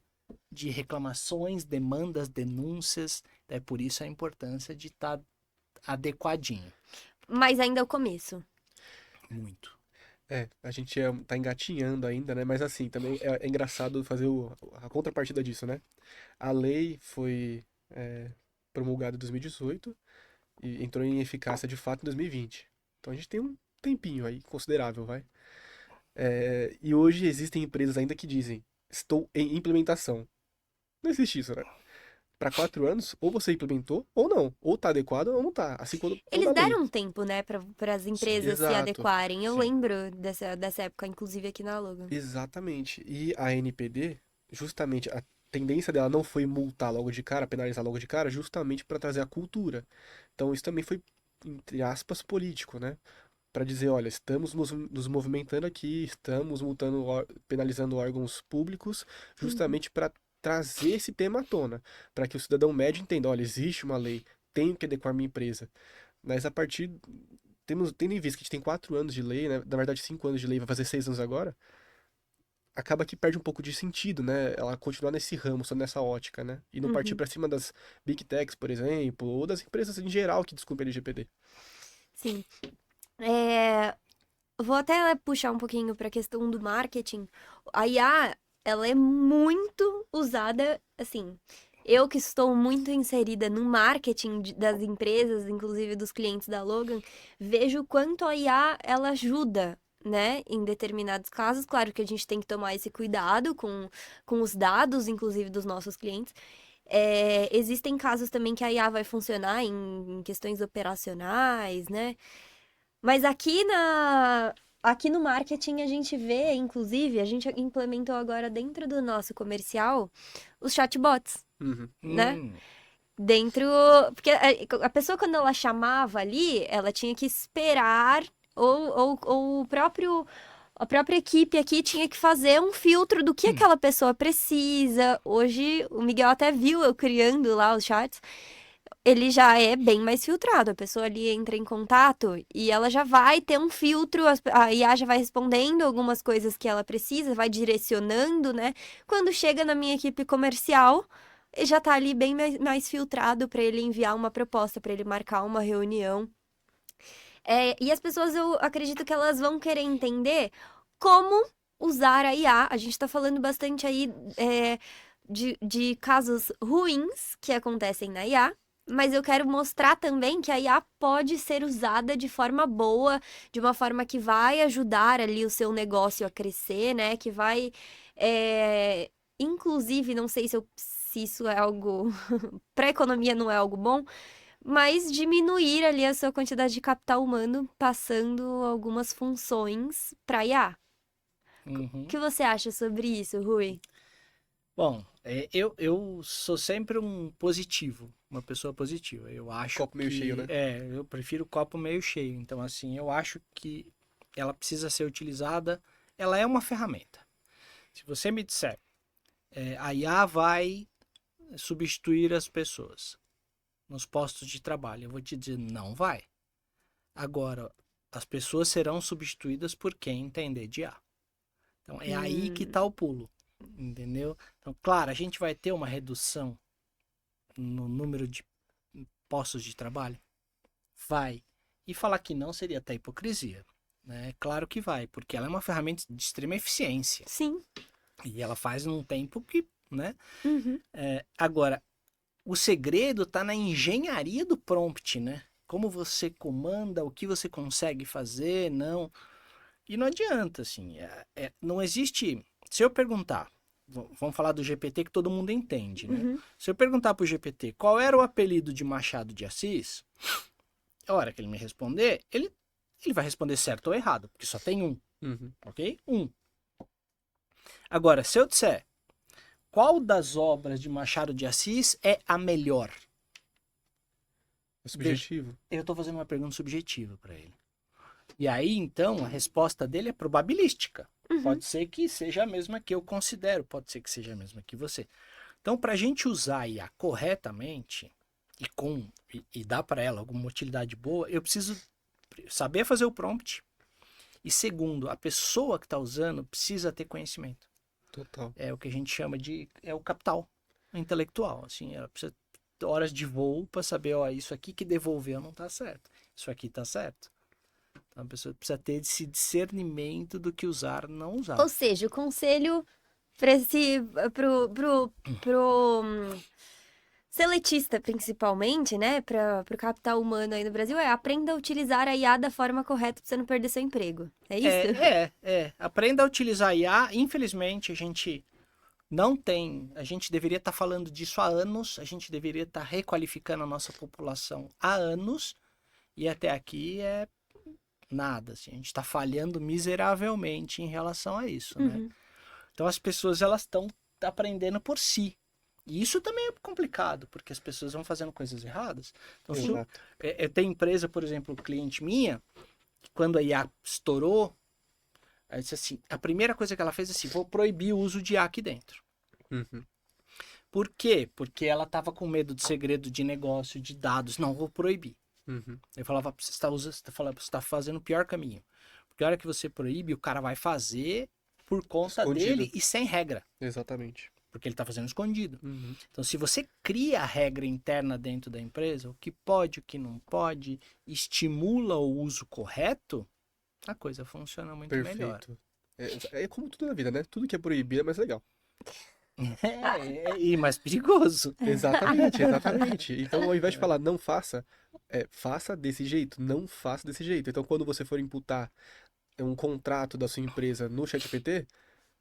de reclamações, demandas, denúncias. É por isso a importância de estar adequadinho. Mas ainda é o começo. Muito. A gente tá engatinhando ainda, né? Mas assim, também é engraçado fazer a contrapartida disso, né? A lei foi promulgada em 2018 e entrou em eficácia de fato em 2020. Então a gente tem um tempinho aí, considerável, vai. E hoje existem empresas ainda que dizem, estou em implementação. Não existe isso, né? Para 4 anos, ou você implementou ou não. Ou tá adequado ou não tá. Assim como toda Eles lei. deram um tempo, né, para as Sim. empresas se Exato. adequarem. Eu Sim. lembro dessa época, inclusive aqui na Logan. Exatamente. E a NPD, justamente, a tendência dela não foi multar logo de cara, penalizar logo de cara, justamente para trazer a cultura. Então isso também foi, entre aspas, político, né? Para dizer, olha, estamos nos movimentando aqui, estamos multando, penalizando órgãos públicos, Uhum. justamente para trazer esse tema à tona, para que o cidadão médio entenda, olha, existe uma lei, tenho que adequar minha empresa. Mas a partir, tendo em vista que a gente tem 4 anos de lei, né? Na verdade 5 anos de lei, vai fazer 6 anos agora, acaba que perde um pouco de sentido, né? Ela continuar nesse ramo, só nessa ótica, né? E não partir Uhum. para cima das Big Techs, por exemplo, ou das empresas em geral que descumprem LGPD. Sim. É, vou até puxar um pouquinho para a questão do marketing. A IA, ela é muito usada, assim. Eu que estou muito inserida no marketing das empresas, inclusive dos clientes da Logan, vejo o quanto a IA ela ajuda, né, em determinados casos. Claro que a gente tem que tomar esse cuidado com os dados, inclusive dos nossos clientes. Existem casos também que a IA vai funcionar em questões operacionais, né? Mas aqui no marketing a gente vê, inclusive, a gente implementou agora dentro do nosso comercial os chatbots, Uhum. né? Hum, Dentro, porque a pessoa quando ela chamava ali, ela tinha que esperar ou a própria equipe aqui tinha que fazer um filtro do que aquela pessoa precisa. Hoje o Miguel até viu eu criando lá os chats, ele já é bem mais filtrado. A pessoa ali entra em contato e ela já vai ter um filtro, a IA já vai respondendo algumas coisas que ela precisa, vai direcionando, né? Quando chega na minha equipe comercial, já tá ali bem mais filtrado para ele enviar uma proposta, para ele marcar uma reunião. E as pessoas, eu acredito que elas vão querer entender como usar a IA. A gente tá falando bastante aí de casos ruins que acontecem na IA, mas eu quero mostrar também que a IA pode ser usada de forma boa, de uma forma que vai ajudar ali o seu negócio a crescer, né? Que vai, inclusive, não sei se isso é algo, para a economia não é algo bom, mas diminuir ali a sua quantidade de capital humano, passando algumas funções para IA. O Uhum. que você acha sobre isso, Rui? Bom, eu sou sempre um positivo, uma pessoa positiva. Eu acho Copo meio que, cheio, né? eu prefiro o copo meio cheio. Então, assim, eu acho que ela precisa ser utilizada. Ela é uma ferramenta. Se você me disser, a IA vai substituir as pessoas nos postos de trabalho, eu vou te dizer, não vai. Agora, as pessoas serão substituídas por quem entender de IA. Então, é aí que está o pulo, entendeu? Então, claro, a gente vai ter uma redução no número de postos de trabalho? Vai. E falar que não seria até hipocrisia, né? Claro que vai, porque ela é uma ferramenta de extrema eficiência. Sim. E ela faz num tempo que, né? Uhum. Agora, o segredo está na engenharia do prompt, né? Como você comanda, o que você consegue fazer, não. E não adianta, assim, não existe. Se eu perguntar, vamos falar do GPT que todo mundo entende, né? Uhum. Se eu perguntar pro GPT qual era o apelido de Machado de Assis, a hora que ele me responder, ele vai responder certo ou errado, porque só tem um, Uhum. ok? Um. Agora, se eu disser qual das obras de Machado de Assis é a melhor, É subjetivo. eu estou fazendo uma pergunta subjetiva para ele. E aí, então, a resposta dele é probabilística. Uhum. Pode ser que seja a mesma que eu considero, pode ser que seja a mesma que você. Então, para a gente usar a IA corretamente e dar para ela alguma utilidade boa, eu preciso saber fazer o prompt. E segundo, a pessoa que está usando precisa ter conhecimento. Total. É o que a gente chama de o capital intelectual. Assim, ela precisa ter horas de voo para saber, ó, isso aqui que devolveu não está certo, isso aqui está certo. Então, a pessoa precisa ter esse discernimento do que usar ou não usar. Ou seja, o conselho pro seletista, principalmente, né, pro capital humano aí no Brasil, aprenda a utilizar a IA da forma correta pra você não perder seu emprego. É isso? Aprenda a utilizar IA. Infelizmente, a gente não tem. A gente deveria estar falando disso há anos. A gente deveria estar requalificando a nossa população há anos. E até aqui é nada. Assim, a gente está falhando miseravelmente em relação a isso, né? Uhum. Então, as pessoas elas estão aprendendo por si. E isso também é complicado, porque as pessoas vão fazendo coisas erradas. Então, Exato. eu tenho empresa, por exemplo, cliente minha, que quando a IA estourou, ela disse assim, a primeira coisa que ela fez é assim, vou proibir o uso de IA aqui dentro. Uhum. Por quê? Porque ela estava com medo de segredo de negócio, de dados. Não, vou proibir. Uhum. Eu falava, você está fazendo o pior caminho. Porque a hora que você proíbe, o cara vai fazer por conta Escondido. dele e sem regra. Exatamente. Porque ele está fazendo escondido. Uhum. Então, se você cria a regra interna dentro da empresa, o que pode, o que não pode, estimula o uso correto, a coisa funciona muito melhor. Perfeito. É como tudo na vida, né? Tudo que é proibido é mais legal. E mais perigoso. Exatamente, exatamente. Então, ao invés de falar não faça, faça desse jeito, não faça desse jeito. Então, quando você for imputar um contrato da sua empresa no ChatGPT,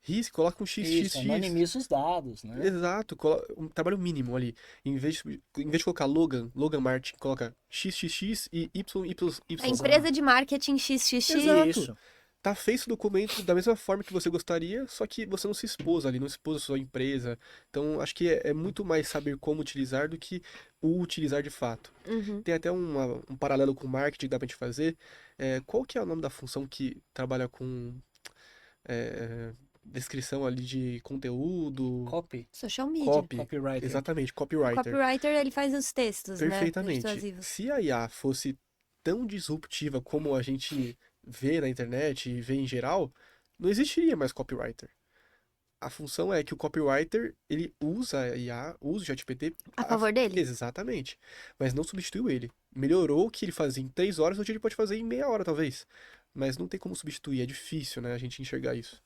risque, coloca um XXX. Isso, anonimiza os dados, né? Exato, um trabalho mínimo ali. Em vez de colocar Logan Martin, coloca XXX e YYY. A empresa de marketing XXX. Exato. Isso. Tá feito o documento da mesma forma que você gostaria, só que você não se expôs ali, não expôs a sua empresa. Então, acho que é muito mais saber como utilizar do que o utilizar de fato. Uhum. Tem até um paralelo com marketing que dá pra gente fazer. Qual que é o nome da função que trabalha com descrição ali de conteúdo? Copy. Social media. Copywriter. Exatamente, O copywriter. copywriter, ele faz os textos, Perfeitamente. né? Persuasivos. Se a IA fosse tão disruptiva como a gente vê na internet e vê em geral, não existiria mais copywriter. A função é que o copywriter, ele usa a IA, usa o ChatGPT A favor dele? Exatamente. Mas não substituiu ele. Melhorou o que ele fazia em 3 horas, hoje ele pode fazer em meia hora, talvez. Mas não tem como substituir, é difícil, né, a gente enxergar isso.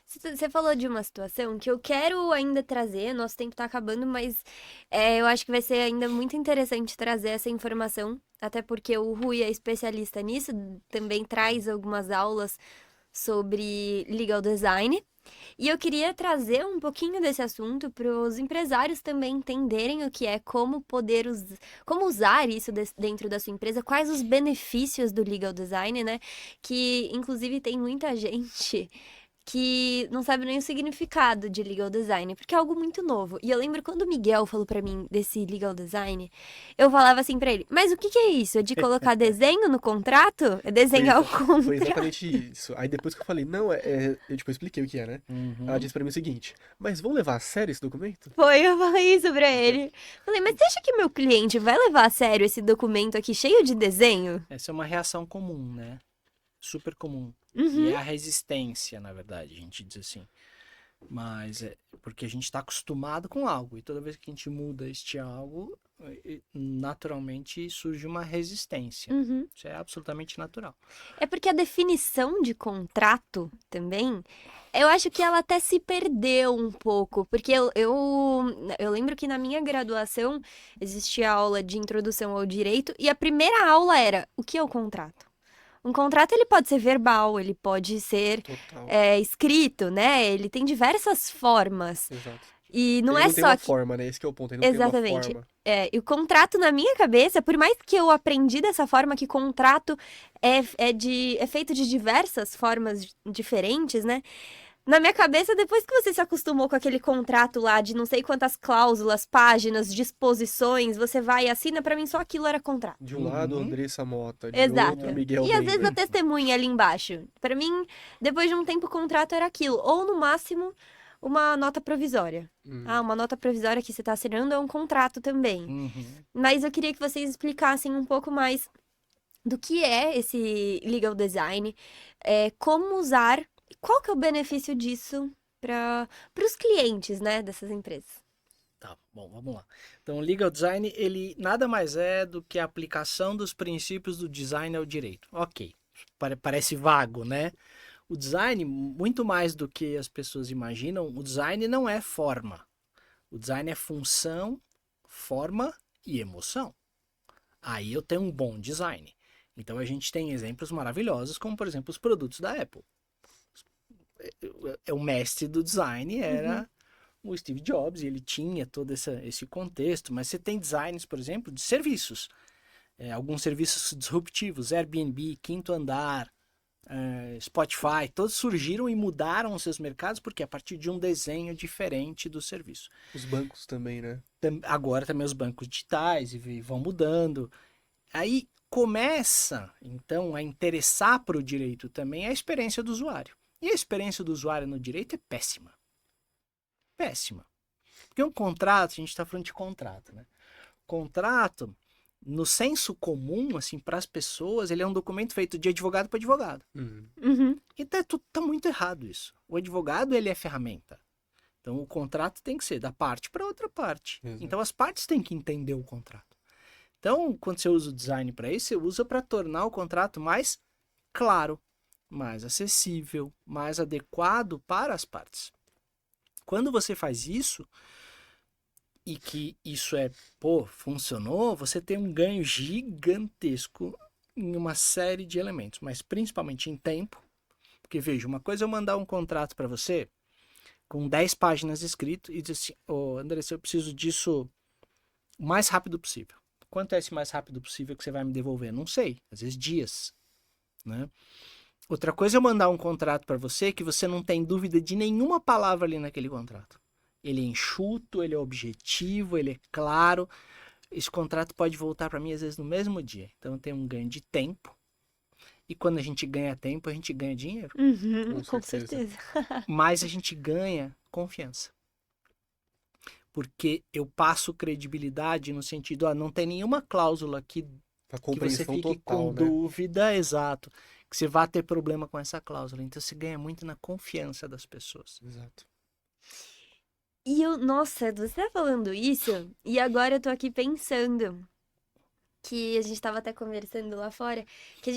Você falou de uma situação que eu quero ainda trazer, nosso tempo tá acabando, mas eu acho que vai ser ainda muito interessante trazer essa informação, até porque o Rui é especialista nisso, também traz algumas aulas sobre legal design. E eu queria trazer um pouquinho desse assunto para os empresários também entenderem o que é, como poder como usar isso dentro da sua empresa, quais os benefícios do legal design, né? Que inclusive tem muita gente que não sabe nem o significado de legal design, porque é algo muito novo. E eu lembro quando o Miguel falou pra mim desse legal design, eu falava assim pra ele: "Mas o que que é isso? É de colocar desenho no contrato? É desenhar o Foi contrato?" exatamente isso. Aí depois que eu falei, não, eu tipo, expliquei o que é, né? Ela disse pra mim o seguinte, mas vão levar a sério esse documento? Foi, eu falei isso pra ele. Falei: "Mas você acha que meu cliente vai levar a sério esse documento aqui cheio de desenho?" Essa é uma reação comum, né? Super comum. E Uhum. é a resistência, na verdade, a gente diz assim. Mas é porque a gente está acostumado com algo. E toda vez que a gente muda este algo, naturalmente surge uma resistência. Uhum. Isso é absolutamente natural. É porque a definição de contrato também, eu acho que ela até se perdeu um pouco. Porque eu lembro que na minha graduação existia aula de introdução ao direito e a primeira aula era: o que é o contrato? Um contrato ele pode ser verbal, ele pode ser Total. escrito, né? Ele tem diversas formas. Exato. E não Ele é não tem só uma que. forma, né? Esse que é o ponto, ele não tem uma Exatamente. forma. E o contrato, na minha cabeça, por mais que eu aprendi dessa forma, que contrato é feito de diversas formas diferentes, né? Na minha cabeça, depois que você se acostumou com aquele contrato lá de não sei quantas cláusulas, páginas, disposições, você vai e assina, pra mim só aquilo era contrato. De um lado, Uhum. Andressa Mota, de Exato. outro, Miguel E às vezes a Bender. testemunha ali embaixo. Pra mim, depois de um tempo, o contrato era aquilo. Ou, no máximo, uma nota provisória. Ah, Hum. uma nota provisória que você tá assinando é um contrato também. Uhum. Mas eu queria que vocês explicassem um pouco mais do que é esse legal design, como usar, e qual que é o benefício disso para os clientes, né, dessas empresas. Tá, bom, vamos lá. Então, o legal design, ele nada mais é do que a aplicação dos princípios do design ao direito. Ok, parece vago, né? O design, muito mais do que as pessoas imaginam, o design não é forma. O design é função, forma e emoção. Aí eu tenho um bom design. Então a gente tem exemplos maravilhosos, como por exemplo os produtos da Apple. O mestre do design Uhum. era o Steve Jobs, e ele tinha todo esse contexto, mas você tem designs, por exemplo, de serviços. Alguns serviços disruptivos, Airbnb, Quinto Andar, Spotify, todos surgiram e mudaram os seus mercados porque a partir de um desenho diferente do serviço. Os bancos também, né? Agora também os bancos digitais e vão mudando. Aí começa, então, a interessar para o direito também a experiência do usuário. E a experiência do usuário no direito é péssima. Péssima. Porque um contrato, a gente está falando de contrato, né? Contrato, no senso comum, assim, para as pessoas, ele é um documento feito de advogado para advogado. Uhum. E tá muito errado isso. O advogado, ele é ferramenta. Então, o contrato tem que ser da parte para outra parte. Exato. Então, as partes têm que entender o contrato. Então, quando você usa o design para isso, você usa para tornar o contrato mais claro, mais acessível, mais adequado para as partes. Quando você faz isso, e que isso funcionou, você tem um ganho gigantesco em uma série de elementos, mas principalmente em tempo. Porque veja, uma coisa é eu mandar um contrato para você com 10 páginas escrito e dizer assim: "Ô, Andressa, eu preciso disso o mais rápido possível." Quanto é esse mais rápido possível que você vai me devolver? Não sei, às vezes dias, né? Outra coisa é eu mandar um contrato para você que você não tem dúvida de nenhuma palavra ali naquele contrato. Ele é enxuto, ele é objetivo, ele é claro. Esse contrato pode voltar para mim às vezes no mesmo dia. Então tem um ganho de tempo. E quando a gente ganha tempo, a gente ganha dinheiro. Uhum, Com com certeza. certeza. Mas a gente ganha confiança. Porque eu passo credibilidade no sentido, não tem nenhuma cláusula aqui A que você compreensão fique com total, né? dúvida, exato, que você vá ter problema com essa cláusula. Então você ganha muito na confiança das pessoas. Exato. Nossa, você tá falando isso, e agora eu tô aqui pensando. que a gente tava até conversando lá fora, que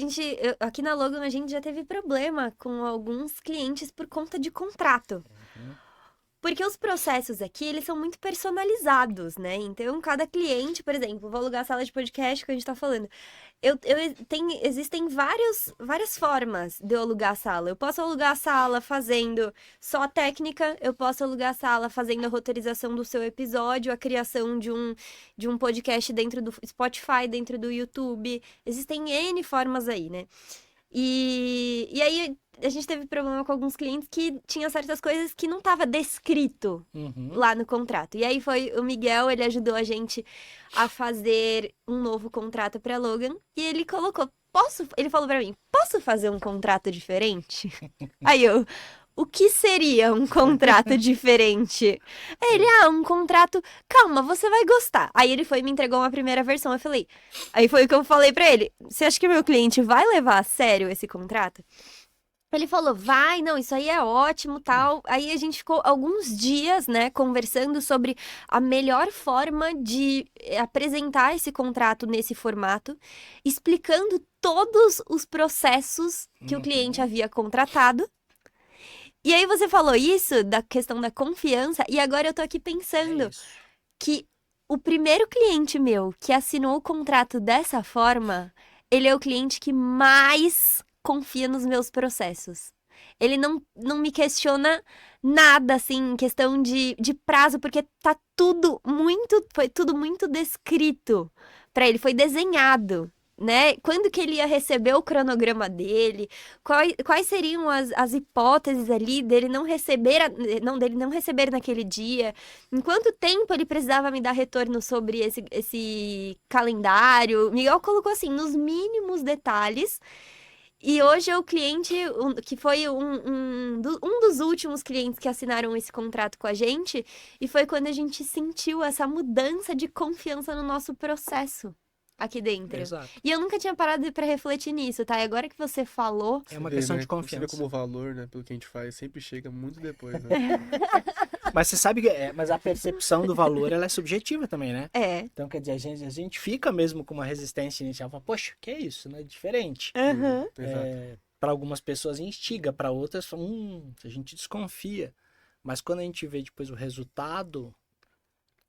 aqui na Logan a gente já teve problema com alguns clientes por conta de contrato. Porque os processos aqui, eles são muito personalizados, né? Então, cada cliente, por exemplo, vou alugar a sala de podcast que a gente tá falando. Existem várias formas de eu alugar a sala. Eu posso alugar a sala fazendo só a técnica, eu posso alugar a sala fazendo a roteirização do seu episódio, a criação de um podcast dentro do Spotify, dentro do YouTube. Existem N formas aí, né? E aí a gente teve problema com alguns clientes que tinham certas coisas que não estava descrito lá no contrato. E aí foi o Miguel, ele ajudou a gente a fazer um novo contrato para Logan e ele colocou, ele falou para mim, posso fazer um contrato diferente? Aí o que seria um contrato diferente? Ele, um contrato, calma, você vai gostar. Aí ele foi e me entregou uma primeira versão, eu falei, aí foi o que eu falei pra ele, você acha que meu cliente vai levar a sério esse contrato? Ele falou, vai, não, isso aí é ótimo, tal. Aí a gente ficou alguns dias, né, conversando sobre a melhor forma de apresentar esse contrato nesse formato, explicando todos os processos que o cliente havia contratado. E aí você falou isso, da questão da confiança, e agora eu tô aqui pensando que o primeiro cliente meu que assinou o contrato dessa forma, ele é o cliente que mais confia nos meus processos. Ele não me questiona nada, assim, em questão de prazo, porque foi tudo muito descrito pra ele, foi desenhado. Né? Quando que ele ia receber o cronograma dele? Quais seriam as hipóteses ali dele não receber naquele dia? Em quanto tempo ele precisava me dar retorno sobre esse calendário? Miguel colocou assim, nos mínimos detalhes. E hoje é o cliente, que foi um dos últimos clientes que assinaram esse contrato com a gente, e foi quando a gente sentiu essa mudança de confiança no nosso processo aqui dentro. Exato. E eu nunca tinha parado pra refletir nisso, tá? E agora que você falou... É uma questão de Você confiança. vê como o valor, né, pelo que a gente faz, sempre chega muito depois, né? Mas você sabe que mas a percepção do valor, ela é subjetiva também, né? É. Então, quer dizer, a gente fica mesmo com uma resistência inicial, fala, poxa, que é isso, né? Diferente. Exato. Para algumas pessoas instiga, para outras, a gente desconfia. Mas quando a gente vê depois o resultado,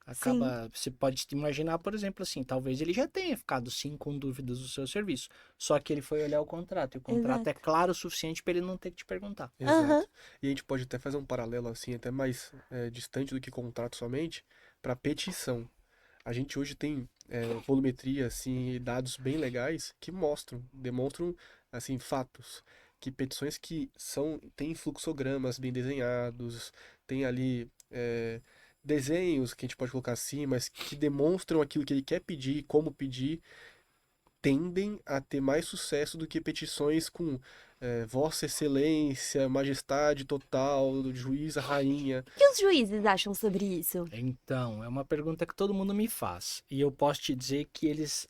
acaba. Você pode imaginar, por exemplo, assim, talvez ele já tenha ficado sim com dúvidas do seu serviço. Só que ele foi olhar o contrato. E o contrato é claro o suficiente para ele não ter que te perguntar. Exato. E a gente pode até fazer um paralelo assim, até mais distante do que contrato somente, para petição. A gente hoje tem volumetria, assim, e dados bem legais que demonstram, assim, fatos. Que petições que têm fluxogramas bem desenhados, tem ali desenhos que a gente pode colocar assim, mas que demonstram aquilo que ele quer pedir, como pedir, tendem a ter mais sucesso do que petições com Vossa Excelência, Majestade Total, do juiz, a rainha. O que os juízes acham sobre isso? Então, é uma pergunta que todo mundo me faz. E eu posso te dizer que eles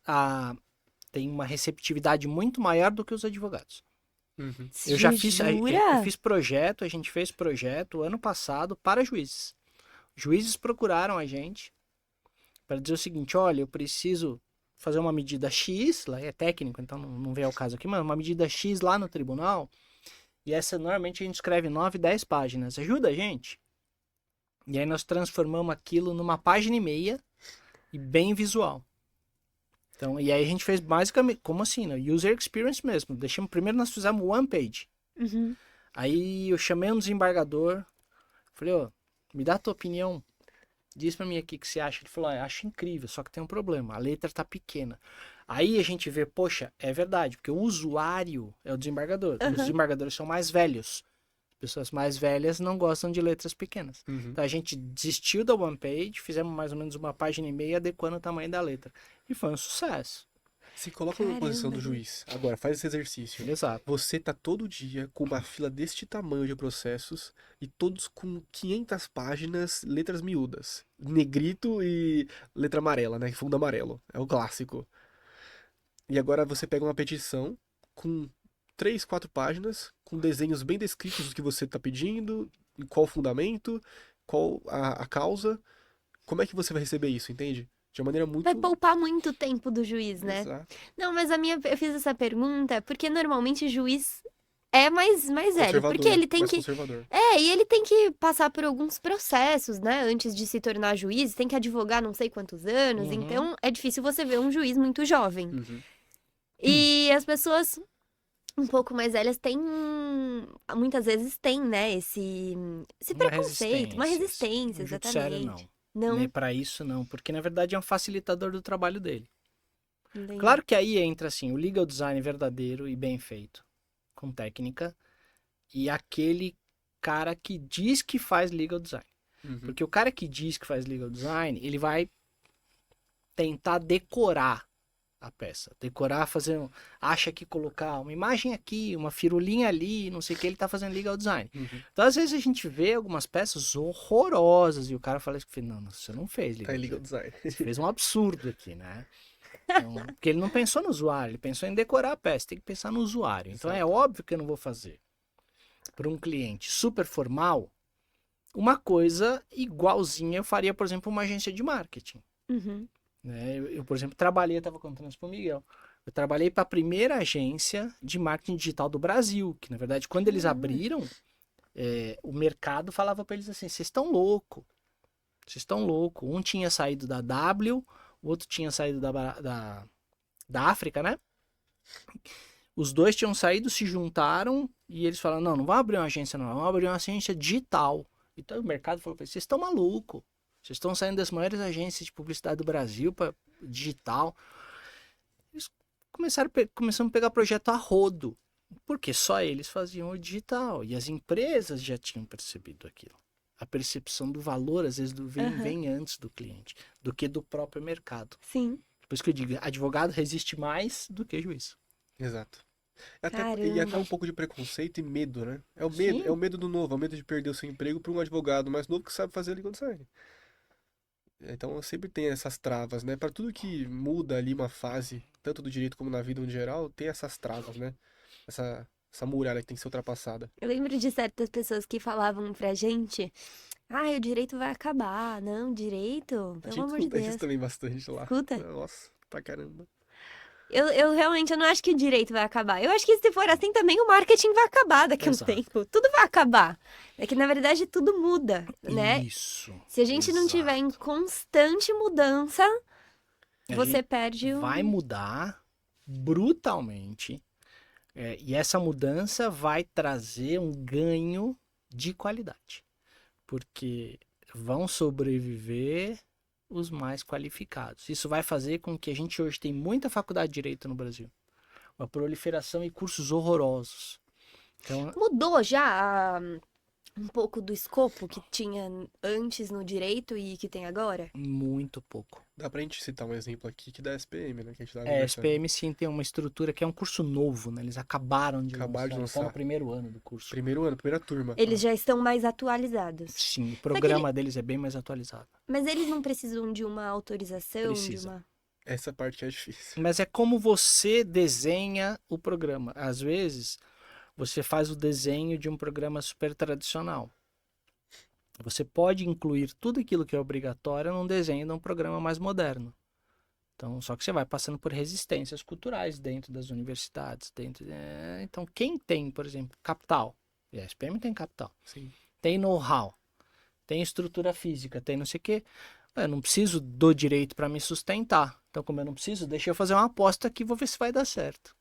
têm uma receptividade muito maior do que os advogados. Uhum. Eu já fiz, Jura? eu fiz projeto, a gente fez projeto ano passado para juízes. Juízes procuraram a gente para dizer o seguinte, olha, eu preciso fazer uma medida X, lá é técnico, então não vem ao caso aqui, mas uma medida X lá no tribunal, e essa normalmente a gente escreve 9, 10 páginas. Ajuda a gente? E aí nós transformamos aquilo numa página e meia e bem visual. Então, e aí a gente fez basicamente, como assim, né? User experience mesmo. Primeiro nós fizemos one page. Aí eu chamei um desembargador, falei, me dá a tua opinião. Diz pra mim aqui o que você acha. Ele falou, acho incrível, só que tem um problema, a letra tá pequena. Aí a gente vê, poxa, é verdade, porque o usuário é o desembargador. Os desembargadores são mais velhos. Pessoas mais velhas não gostam de letras pequenas. Então a gente desistiu da one page, fizemos mais ou menos uma página e meia adequando o tamanho da letra. E foi um sucesso. Se coloca na posição do juiz. Agora, faz esse exercício. Exato. Você tá todo dia com uma fila deste tamanho de processos e todos com 500 páginas, letras miúdas. Negrito e letra amarela, né? Fundo amarelo. É o clássico. E agora você pega uma petição com 3, 4 páginas, com desenhos bem descritos do que você está pedindo, qual o fundamento, qual a causa. Como é que você vai receber isso, entende? de uma maneira muito... Vai poupar muito tempo do juiz, né? Exato. Não, mas eu fiz essa pergunta porque normalmente o juiz é mais velho. Porque Conservador, ele tem mais que. conservador. E ele tem que passar por alguns processos, né? Antes de se tornar juiz, tem que advogar não sei quantos anos. Uhum. Então é difícil você ver um juiz muito jovem. Uhum. E as pessoas um pouco mais velhas têm. Muitas vezes têm, né? Esse preconceito, uma resistência, O judiciário exatamente. não. Nem pra isso não, porque na verdade é um facilitador do trabalho dele. Entendi. Claro que aí entra assim, o legal design verdadeiro e bem feito, com técnica, e aquele cara que diz que faz legal design. Uhum. Porque o cara que diz que faz legal design, ele vai tentar decorar a peça. Decorar, acha que colocar uma imagem aqui, uma firulinha ali, não sei o que, ele tá fazendo legal design. Uhum. Então, às vezes, a gente vê algumas peças horrorosas e o cara fala assim, não, você não fez Tá legal em legal design. design. Você fez um absurdo aqui, né? Então, porque ele não pensou no usuário, ele pensou em decorar a peça, tem que pensar no usuário. Então, é Exato. óbvio que eu não vou fazer para um cliente super formal uma coisa igualzinha eu faria, por exemplo, uma agência de marketing. Uhum. Né? Eu, por exemplo, estava contando isso pro Miguel. Eu trabalhei para a primeira agência de marketing digital do Brasil, que na verdade, quando eles abriram, o mercado falava para eles assim: vocês estão louco, vocês estão louco. Um tinha saído da W, o outro tinha saído da África, né? Os dois tinham saído, se juntaram e eles falaram: não vamos abrir uma agência, não, vamos abrir uma agência digital. Então o mercado falou para eles: vocês estão malucos. Vocês estão saindo das maiores agências de publicidade do Brasil para digital. Eles começaram a pegar projeto a rodo, porque só eles faziam o digital. E as empresas já tinham percebido aquilo. A percepção do valor, às vezes, vem antes do cliente, do que do próprio mercado. Sim. Por isso que eu digo, advogado resiste mais do que juiz. Exato. E até Caramba. um pouco de preconceito e medo, né? Sim. É o medo do novo, é o medo de perder o seu emprego para um advogado mais novo que sabe fazer legal design. Então sempre tem essas travas, né? Para tudo que muda ali uma fase, tanto do direito como na vida em geral, tem essas travas, né? Essa muralha que tem que ser ultrapassada. Eu lembro de certas pessoas que falavam pra gente: o direito vai acabar. Não, direito, A pelo gente amor de escuta isso Deus. também bastante lá. Escuta. Nossa, pra caramba. Eu realmente não acho que o direito vai acabar. Eu acho que se for assim também o marketing vai acabar daqui a um Exato. tempo. Tudo vai acabar. É que na verdade tudo muda, né? Isso. Se a gente não tiver em constante mudança, A você gente perde o... vai mudar brutalmente. E essa mudança vai trazer um ganho de qualidade. Porque vão sobreviver os mais qualificados. Isso vai fazer com que a gente hoje tenha muita faculdade de direito no Brasil. Uma proliferação e cursos horrorosos. Então, Mudou já um pouco do escopo que tinha antes no direito e que tem agora? muito pouco. Dá pra gente citar um exemplo aqui que da SPM, né? Que a gente tava A conversando. SPM sim tem uma estrutura que é um curso novo, né? Eles acabaram de Acabaram de lançar. Tá lançar. no primeiro ano do curso. Primeiro ano, primeira turma. Eles já estão mais atualizados. Sim, o programa deles é bem mais atualizado. Mas eles não precisam de uma autorização, Precisa. Essa parte que é difícil. Mas é como você desenha o programa. Às vezes, você faz o desenho de um programa super tradicional. Você pode incluir tudo aquilo que é obrigatório num desenho de um programa mais moderno. Então, só que você vai passando por resistências culturais dentro das universidades. Então, quem tem, por exemplo, capital, e a SPM tem capital, Sim. tem know-how, tem estrutura física, tem não sei o quê, eu não preciso do direito para me sustentar. Então, como eu não preciso, deixa eu fazer uma aposta aqui e vou ver se vai dar certo.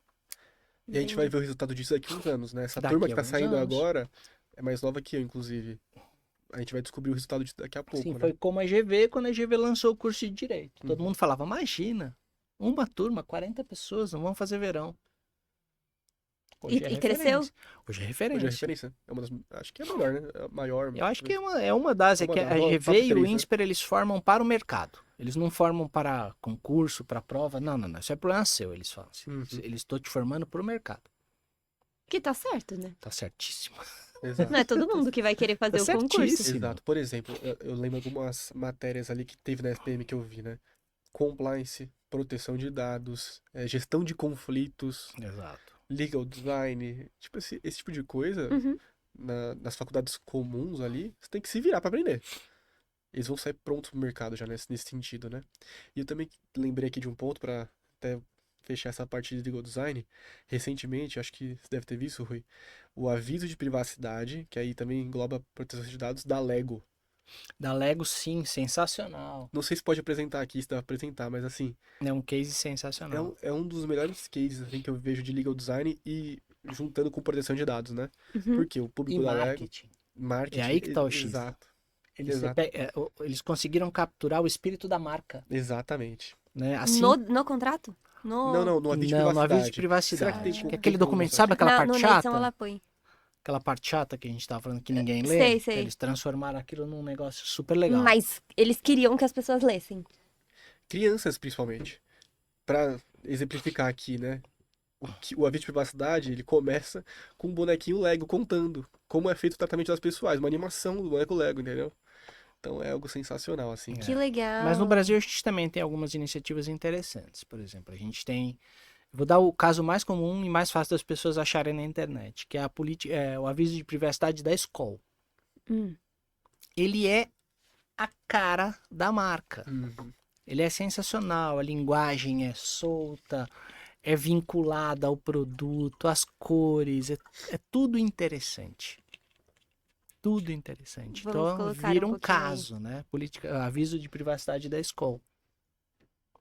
E a gente vai ver o resultado disso daqui a uns anos, né? Essa Daqui turma que a tá uns saindo anos. agora é mais nova que eu, inclusive. A gente vai descobrir o resultado disso daqui a pouco, Sim, né? foi como a GV, quando a GV lançou o curso de Direito. Todo Uhum. mundo falava, imagina, uma turma, 40 pessoas, não vão fazer verão. Hoje E cresceu? referência. Hoje é Hoje é referência. referência. É uma das, acho que é a melhor, né? A maior. Eu acho que é uma das, é Uma que das, a top GV e o 3, né? INSPER, eles formam para o mercado. Eles não formam para concurso, para prova, não, isso é problema seu, eles falam assim. Uhum. Eles estão te formando para o mercado. Que tá certo, né? Tá certíssimo. Exato. Não é todo mundo que vai querer fazer Tá o concurso. certíssimo. Exato. Por exemplo, eu lembro algumas matérias ali que teve na SPM que eu vi, né? Compliance, proteção de dados, gestão de conflitos, Exato. legal design, tipo esse tipo de coisa Uhum. nas faculdades comuns ali, você tem que se virar pra aprender. eles vão sair prontos pro mercado já nesse sentido, né? E eu também lembrei aqui de um ponto para até fechar essa parte de legal design. Recentemente, acho que você deve ter visto, Rui, o aviso de privacidade, que aí também engloba proteção de dados da Lego. Da Lego, sim, sensacional. Não sei se pode apresentar aqui, se dá pra apresentar, mas assim, É um case sensacional. é um dos melhores cases assim, que eu vejo de legal design e juntando com proteção de dados, né? Uhum. Porque o E público da Lego, marketing. marketing, É aí que tá o X. exato, Eles, Exato. eles conseguiram capturar o espírito da marca, exatamente. né? Assim, No contrato? Não, no aviso de não, no privacidade. aviso de privacidade. Será que tem Que aquele como documento, mostrar sabe aqui? aquela parte Na chata? edição ela põe. Aquela parte chata que a gente tava falando que ninguém lê? Sei, sei. Eles transformaram aquilo num negócio super legal. Mas eles queriam que as pessoas lessem. Crianças, principalmente. Pra exemplificar aqui, né? O aviso de privacidade, ele começa com um bonequinho Lego contando como é feito o tratamento das pessoas, uma animação do boneco Lego, entendeu? Então é algo sensacional, assim. Que legal. Mas no Brasil a gente também tem algumas iniciativas interessantes. Por exemplo, a gente tem. Vou dar o caso mais comum e mais fácil das pessoas acharem na internet, que é o aviso de privacidade da escola. Hum. Ele é a cara da marca. Uhum. Ele é sensacional, a linguagem é solta, é vinculada ao produto, às cores, é tudo interessante. Tudo interessante. Vamos Então colocar vira um um pouquinho aí. caso, né? Aviso de privacidade da escola.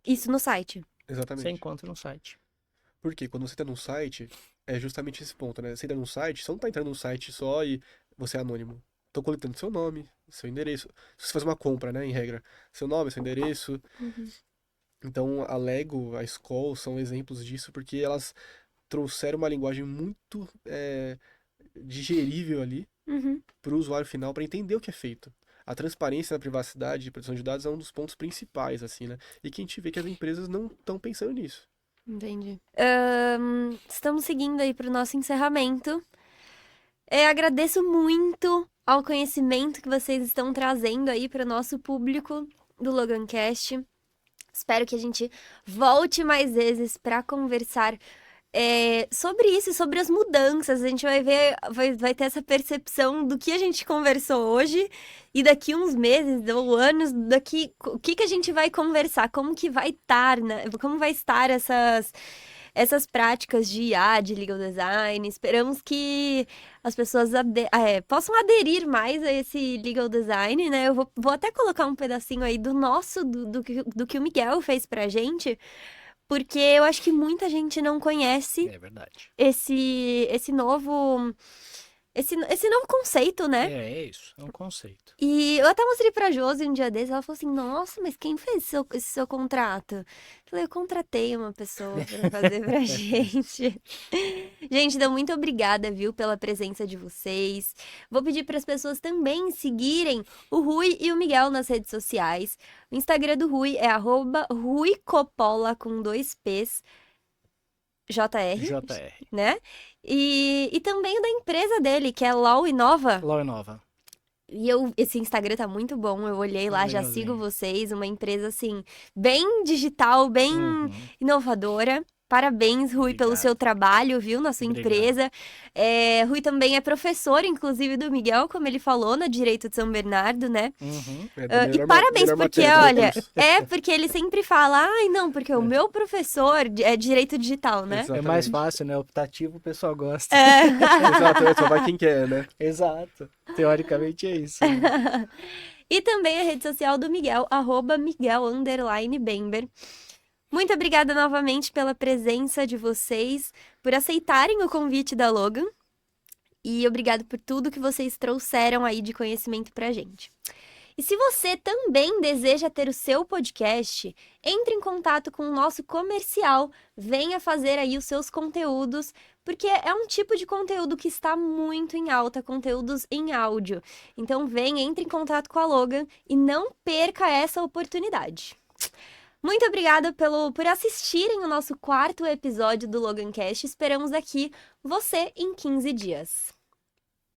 Isso no site. Você Exatamente. encontra no site. Porque quando você entra num site, é justamente esse ponto, né? Você entra num site, você não tá entrando num site só e você é anônimo. Tô coletando seu nome, seu endereço. Se você faz uma compra, né, em regra, seu nome, seu endereço. Então, a Lego, a Skoll são exemplos disso porque elas trouxeram uma linguagem muito digerível ali Uhum. para o usuário final para entender o que é feito. A transparência na privacidade e proteção de dados é um dos pontos principais, assim, né? E que a gente vê que as empresas não estão pensando nisso. Entendi. Estamos seguindo aí para o nosso encerramento. Agradeço muito ao conhecimento que vocês estão trazendo aí para o nosso público do LoganCast. Espero que a gente volte mais vezes para conversar sobre isso, sobre as mudanças. A gente vai ver, vai ter essa percepção do que a gente conversou hoje e daqui uns meses ou anos, o que a gente vai conversar, como que vai estar, né? Como vai estar essas práticas de IA, de legal design. Esperamos que as pessoas possam aderir mais a esse legal design, né? Eu vou até colocar um pedacinho aí do que o Miguel fez pra gente, porque eu acho que muita gente não conhece É verdade. esse novo conceito, né? É isso, é um conceito. E eu até mostrei pra Josi um dia desses, ela falou assim, nossa, mas quem fez esse seu contrato? Eu falei, eu contratei uma pessoa pra fazer pra gente. Gente, então muito obrigada, viu, pela presença de vocês. Vou pedir para as pessoas também seguirem o Rui e o Miguel nas redes sociais. O Instagram do Rui é @ruicopola com 2 P's, JR, JR. né? E também o da empresa dele, que é Lau Inova. Law Nova. E esse Instagram tá muito bom, eu olhei lá, já Legalzinho. sigo vocês, uma empresa assim, bem digital, bem Uhum. inovadora. Parabéns, Rui, pelo Obrigado. seu trabalho, viu, na sua Obrigado. empresa. Rui também é professor, inclusive, do Miguel, como ele falou, na Direito de São Bernardo, né? Uhum. E parabéns, porque, olha, curso. porque ele sempre fala, ai, não, porque o meu professor é Direito Digital, né? Exato. É mais Exatamente. fácil, né? Optativo o pessoal gosta. Exato, só vai quem quer, né? Exato. Teoricamente é isso. E também a rede social do Miguel, @Miguel_Bember. Muito obrigada novamente pela presença de vocês, por aceitarem o convite da Logan. E obrigado por tudo que vocês trouxeram aí de conhecimento pra gente. E se você também deseja ter o seu podcast, entre em contato com o nosso comercial, venha fazer aí os seus conteúdos, porque é um tipo de conteúdo que está muito em alta, conteúdos em áudio. Então entre em contato com a Logan e não perca essa oportunidade. Muito obrigada por assistirem o nosso 4º episódio do LoganCast. Esperamos aqui você em 15 dias.